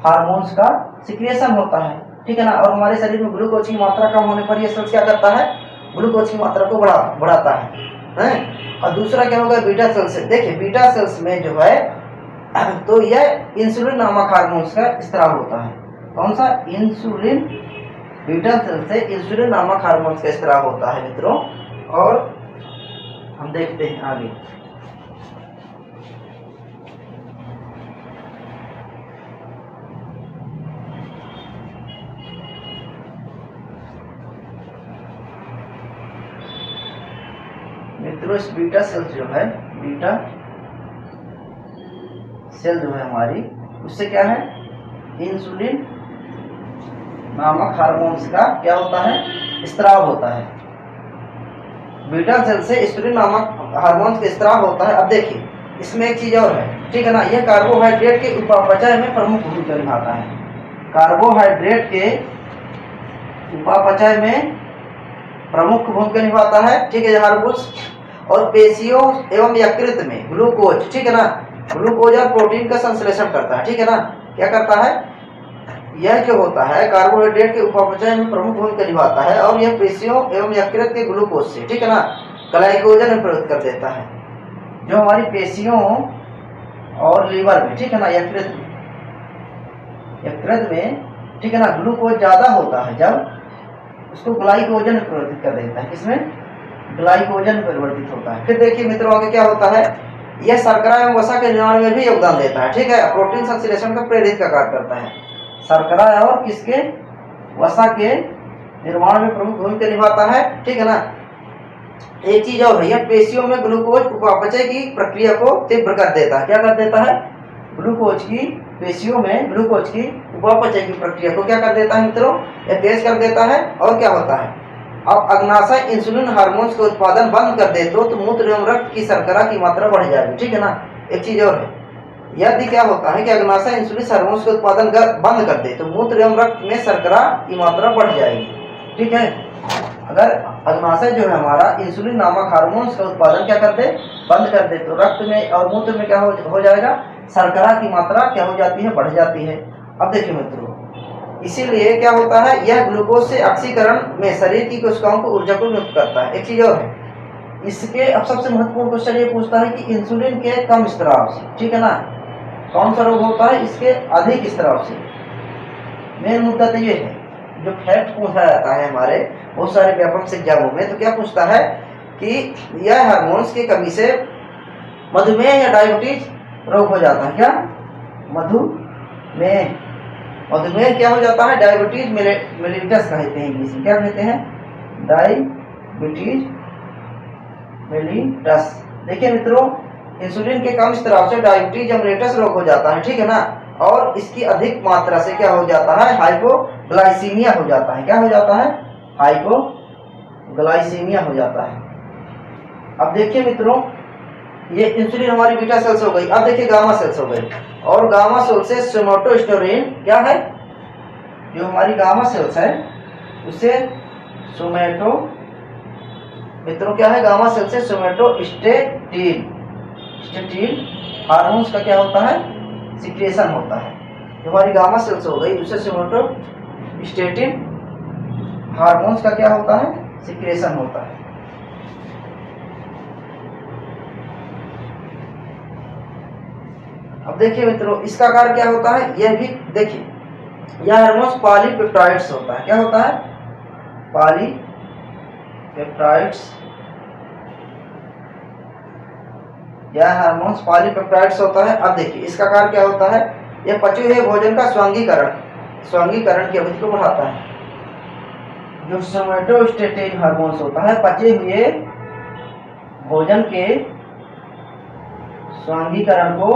हार्मोन्स का सिक्रिएशन होता है, ठीक है ना। और हमारे शरीर में ग्लूकोज की मात्रा कम होने पर यह सेल्स क्या करता है, ग्लूकोज की मात्रा को बढ़ाता है। और दूसरा क्या होगा, बीटा सेल्स। देखिए बीटा सेल्स में जो है तो यह इंसुलिन नामक हार्मोन्स का स्त्राव होता है। कौन सा, इंसुलिन। बीटा सेल से इंसुलिन नामक हार्मोन्स का स्त्राव होता है मित्रों। और हम देखते हैं आगे। मित्रों इस बीटा सेल जो है, बीटा सेल जो है हमारी, उससे क्या है, इंसुलिन नामक हार्मोन्स का क्या होता है, स्त्राव होता है। बीटा सेल से इंसुलिन नामक हार्मोन्स का स्त्राव होता है। अब देखिए इसमें एक चीज और है, ठीक है ना, यह कार्बोहाइड्रेट के उपापचय में प्रमुख भूमिका निभाता है। कार्बोहाइड्रेट के उपापचय में प्रमुख भूमिका निभाता है, ठीक है हार्मोन्स। और पेशियों एवं यकृत में ग्लूकोज, ठीक है ना, ग्लूकोज और प्रोटीन का संश्लेषण करता है, ठीक है ना। क्या करता है, यह जो होता है कार्बोहाइड्रेट के उपापचय में प्रमुख भूमिका निभाता है। और यह पेशियों एवं यकृत के ग्लूकोज से, ठीक है ना, ग्लाइकोजन में परिवर्तित कर देता है। जो हमारी पेशियों और लीवर में, ठीक है ना, यकृत में, ठीक है ना, ग्लूकोज ज्यादा होता है, जब उसको ग्लाइकोजन में परिवर्तित कर देता है। किसमें, ग्लाइकोजन में परिवर्तित होता है। फिर देखिए मित्रों आगे क्या होता है, यह शर्करा एवं वसा के निर्माण में भी योगदान देता है, ठीक है। प्रोटीन संश्लेषण का प्रेरित का कार्य करता है। शर्करा और किसके, वसा के निर्माण में प्रमुख भूमिका निभाता है, ठीक है ना। एक चीज और है, यह पेशियों में ग्लूकोज उपापचय की प्रक्रिया को तीव्र कर देता है। क्या कर देता है, ग्लूकोज की, पेशियों में ग्लूकोज की उपापचय की प्रक्रिया को क्या कर देता है मित्रों, यह तेज कर देता है। और क्या होता है, अब अग्नाशय इंसुलिन हार्मोन्स का उत्पादन बंद कर दे तो मूत्र एवं रक्त की शर्करा की मात्रा बढ़ जाएगी, ठीक है ना। एक चीज और है, यदि क्या होता है कि अग्नाशय इंसुलिन हार्मोन्स का उत्पादन बंद कर दे तो मूत्र एवं रक्त में शर्करा की मात्रा बढ़ जाएगी, ठीक है। अगर अग्नाशय जो है हमारा इंसुलिन नामक हार्मोन्स का उत्पादन क्या कर दे, बंद कर दे, तो रक्त में और मूत्र में क्या हो जाएगा, शर्करा की मात्रा क्या हो जाती है, बढ़ जाती है। अब देखिए मित्रों, इसीलिए क्या होता है, यह ग्लूकोज से ऑक्सीकरण में शरीर की कोशिकाओं को ऊर्जा को मुक्त करता है। एक चीज और है इसके, अब सबसे महत्वपूर्ण क्वेश्चन ये पूछता है कि इंसुलिन के कम स्त्राव से, ठीक है ना, कौन सा रोग होता है, इसके अधिक स्त्राव से। मेन मुद्दा तो ये है, जो फैक्ट पूछा जाता है हमारे बहुत सारे व्यापक एग्जामों में, तो क्या पूछता है कि यह हार्मोन्स की कमी से मधुमेह या डायबिटीज रोग हो जाता है। क्या, मधुमेह क्या हो जाता है, डायबिटीज मेलिटस कहते हैं इंग्लिश में। क्या कहते हैं, डायबिटीज मेलिटस। देखिए मित्रों, इंसुलिन के कम स्त्राव से डायबिटीज या मेलिटस रोग हो जाता है, ठीक है ना। और इसकी अधिक मात्रा से क्या हो जाता है, हाइपोग्लाइसीमिया हो जाता है। क्या हो जाता है, हाइपोग्लाइसीमिया हो जाता है। अब देखिए मित्रों, ये इंसुलिन हमारी बीटा सेल्स हो गई। अब देखिए गामा सेल्स हो गई, और गामा सेल से सोमेटोस्टेरोन क्या है, जो हमारी गामा सेल्स है उससे सोमेटो, मित्रों क्या है, गामा सेल से सोमेटोस्टेटिन हार्मोन्स का क्या होता है, सिक्रेशन होता है। जो हमारी गामा सेल्स हो गई उससे सोमेटोस्टेटिन हार्मोन्स का क्या होता है, सिक्रेशन होता है। अब देखिए मित्रों, इसका कार्य क्या होता है, यह भी देखिए, यह हार्मोन्स पॉलीपेप्टाइड्स होता है। क्या होता है, पॉलीपेप्टाइड्स। यह हार्मोन्स पॉलीपेप्टाइड्स होता है। अब देखिए इसका कार्य क्या होता है, यह पचे हुए भोजन का स्वांगीकरण की अवधि को बढ़ाता है। जो सोमेटोस्टेटिन हार्मोन्स होता है, पचे हुए भोजन के स्वांगीकरण को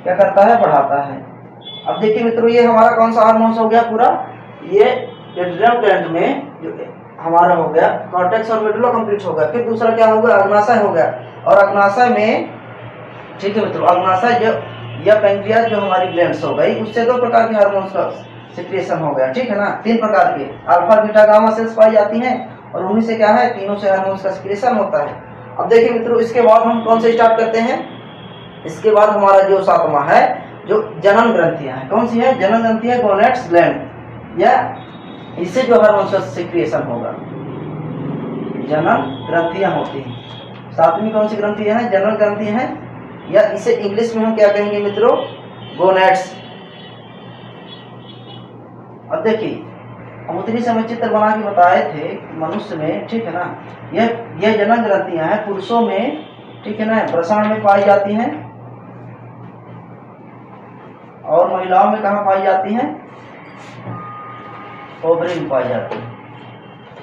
क्या करता है, बढ़ाता है। अब देखिए मित्रों, ये हमारा कौन सा हार्मोन्स हो गया पूरा, ये एड्रिनल ग्लैंड में जो हमारा हो गया कॉर्टेक्स और मेडुला कंप्लीट हो गया। फिर दूसरा क्या हो गया, अग्नाशय हो गया। और अग्नाशय में, ठीक है मित्रों, अग्नाशय जो या पैंक्रियास जो हमारी ग्लैंड्स हो गई, उससे दो प्रकार के हार्मोन्स का सिक्रेशन हो गया, ठीक है ना। तीन प्रकार के अल्फा बीटा गामा सेल्स पाई जाती हैं, और उन्हीं से क्या है, तीनों से हार्मोन्स का सिक्रेशन होता है। अब देखिए मित्रों, इसके बाद हम कौन से स्टार्ट करते हैं, इसके बाद हमारा जो सातवां है जो जनन ग्रंथियां हैं, कौन सी है? जनन ग्रंथियां, गोनेट्स ग्लैंड, या इससे जो हार्मोन का सिक्रिएशन होगा, जनन ग्रंथियां होती हैं। सातवीं कौन सी ग्रंथियां हैं? जनन ग्रंथियां हैं, या इसे इंग्लिश में हम क्या कहेंगे मित्रों? गोनेट्स। अब देखिए हम उतनी समय चित्र बना के बताए थे मनुष्य में, ठीक है ना, यह जनन ग्रंथियां हैं पुरुषों में, ठीक है ना, वृषण में पाई जाती हैं, और महिलाओं में कहाँ पाई जाती हैं? ओवरी में पाई जाती है।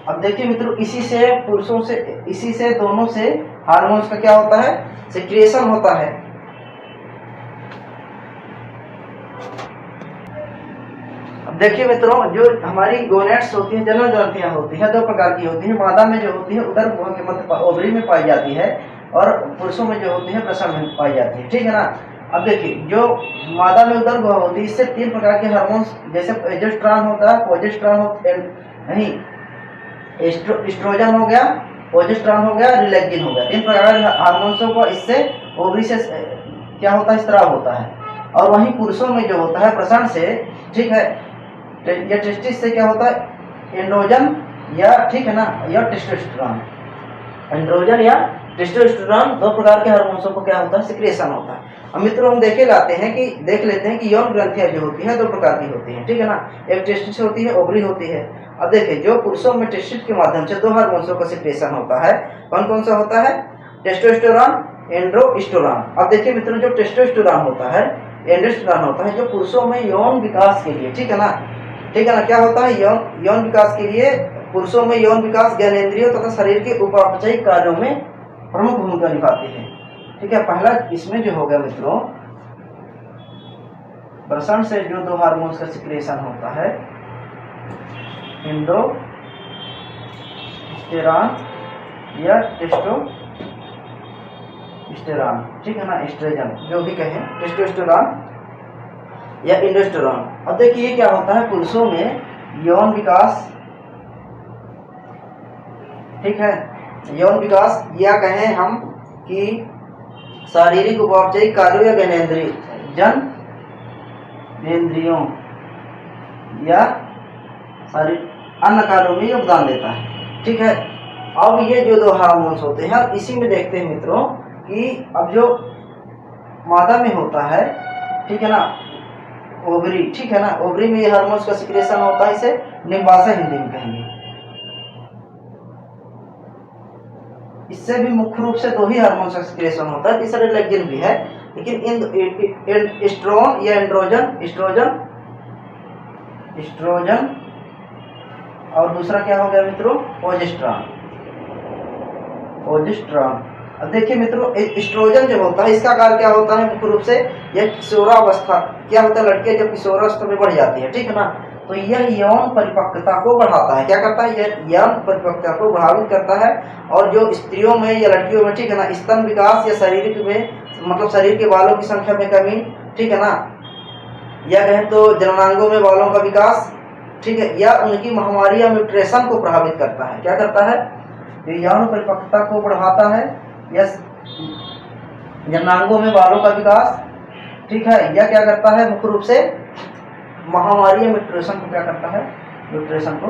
अब देखिए मित्रों, इसी से पुरुषों से, इसी से दोनों से हार्मोन्स का क्या होता है? सिक्रिएशन होता है। अब देखिए मित्रों, जो हमारी गोनेट्स होती हैं, जनन ग्रंथियां होती हैं, 2 प्रकार की होती हैं। मादा में जो होती है उदर के मध्य ओवरी में पाई जाती है, और पुरुषों में जो होती है वृषण में पाई जाती है, ठीक है ना। अब देखिए जो मादा में उदर होती है, इससे 3 प्रकार के हार्मोन्स, जैसे प्रोजेस्टेरॉन होता है, प्रोजेस्टेरॉन नहीं, एस्ट्रोजन हो गया, प्रोजेस्टेरॉन हो गया, रिलैक्सिन हो गया, 3 प्रकार के हार्मोन्सों को इससे ओवरी से क्या होता है? स्त्राव होता है। और वहीं पुरुषों में जो होता है वृषण से, ठीक है, या टेस्टिस से क्या होता है? एंड्रोजन, या ठीक है ना, या टेस्टोस्टेरोन। एंड्रोजन या टेस्टोस्टेरोन, 2 प्रकार के हार्मोन्सों को क्या होता है? सिक्रिएशन होता है। अब मित्रों हम देख लेते हैं कि यौन ग्रंथियां जो होती हैं 2 प्रकार की होती हैं, ठीक है ना। एक टेस्टिस होती है, ओवरी होती है। अब देखिए जो पुरुषों में टेस्टिस के माध्यम से 2 हार्मोन्सों का सिक्रिएशन होता है, कौन कौन सा होता है? Testosterone, androsterone. अब देखिए मित्रों, जो टेस्टोस्टेरोन होता है, एंड्रोस्टेरोन होता है, जो पुरुषों में यौन विकास के लिए, ठीक है ना, क्या होता है? यौन विकास के लिए, पुरुषों में यौन विकास ज्ञानेंद्रियों तथा शरीर के उपापचयिक कार्यों में प्रमुख भूमिका निभाती है, ठीक है। पहला इसमें जो होगा मित्रों, वृषण से जो 2 हार्मोन्स का सिक्रिएशन होता है, एंड्रोस्टेरोन या टेस्टोस्टेरोन, ठीक है ना, एस्ट्रोजन जो भी कहें, टेस्टोस्टेरोन या एंड्रोस्टेरोन। अब देखिए क्या होता है? पुरुषों में यौन विकास, ठीक है, यौन विकास, या कहें हम कि शारीरिक उपापचयिक कार्यों या ज्ञानेंद्रियों या अन्य कार्यों में योगदान देता है, ठीक है। अब ये जो 2 हार्मोन्स होते हैं, इसी में देखते हैं मित्रों कि अब जो मादा में होता है, ठीक है ना, ओवरी, ठीक है ना, ओवरी में ये हार्मोन्स का सिक्रिएशन होता है, इसे निम्बाशय हिंदी में कहेंगे। इससे भी मुख्य रूप से 2 ही हार्मोन्स का सिक्रिएशन होता है, तीसरा रिलैक्सिन भी है, लेकिन इन एस्ट्रोजन या एस्ट्रोजन और दूसरा क्या हो गया मित्रों? प्रोजेस्टेरॉन। अब देखिए मित्रों, एस्ट्रोजन जो होता है, इसका कार्य क्या होता है? मुख्य रूप से यह किशोरावस्था, क्या होता है? लड़कियां जब किशोरावस्था में बढ़ जाती है, ठीक है ना, तो यह यौन परिपक्वता को बढ़ाता है। क्या करता है? यह यौन परिपक्वता को प्रभावित करता है। और जो स्त्रियों में या लड़कियों में, ठीक है ना, स्तन विकास या शारीरिक में, मतलब शरीर के बालों की संख्या में कमी, ठीक है ना, या कहें तो जननांगों में बालों का विकास, ठीक है, या उनकी महामारी या म्यूटेशन को प्रभावित करता है। क्या करता है? ये यौन परिपक्वता को बढ़ाता है, या जननांगों में बालों का विकास, ठीक है, या क्या करता है? मुख्य रूप से महामारी या म्यूटेशन को क्या करता है? म्यूटेशन को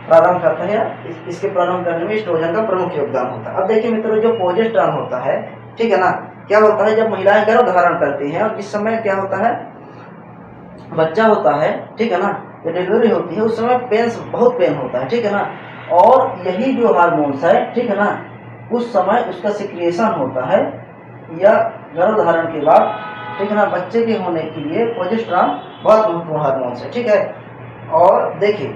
प्रारंभ करता है, या इसके प्रारंभ करने में एस्ट्रोजन का प्रमुख योगदान होता है। अब देखिए मित्रों, जो प्रोजेस्टेरॉन होता है, ठीक है ना, क्या होता है? जब महिलाएं गर्भ धारण करती हैं और जिस समय क्या होता है, बच्चा होता है, ठीक है ना, जब डिलीवरी होती है, उस समय बहुत पेन होता है, ठीक है ना, और यही जो हार्मोन्स है, ठीक है ना, उस समय उसका सिक्रिएशन होता है, या गर्भ धारण के बाद, ठीक है ना, बच्चे के होने के लिए प्रोजेस्टेरॉन बहुत महत्वपूर्ण हार्मोन्स है, ठीक है। और देखिए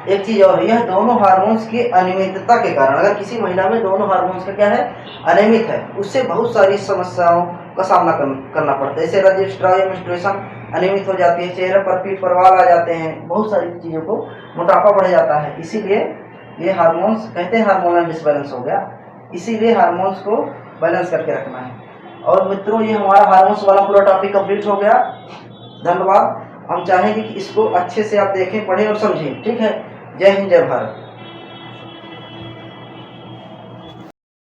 एक चीज और, यह दोनों हार्मोन्स की अनियमितता के कारण, अगर किसी महिला में दोनों हार्मोन्स का क्या है? अनियमित है, उससे बहुत सारी समस्याओं का सामना करना पड़ता है। जैसे रजिस्ट्राल या मेंस्ट्रुएशन अनियमित हो जाती है, चेहरे पर पीठ पर बाल आ जाते हैं, बहुत सारी चीज़ों को, मोटापा बढ़ जाता है। इसीलिए ये हार्मोन्स, कहते हैं हार्मोनल डिसबैलेंस हो गया, इसीलिए हार्मोन्स को बैलेंस करके रखना है। और मित्रों, ये हमारा हार्मोन्स वाला पूरा टॉपिक कंप्लीट हो गया। धन्यवाद। हम चाहेंगे कि इसको अच्छे से आप देखें, पढ़ें और समझें, ठीक है। जय हिंद, जय भारत।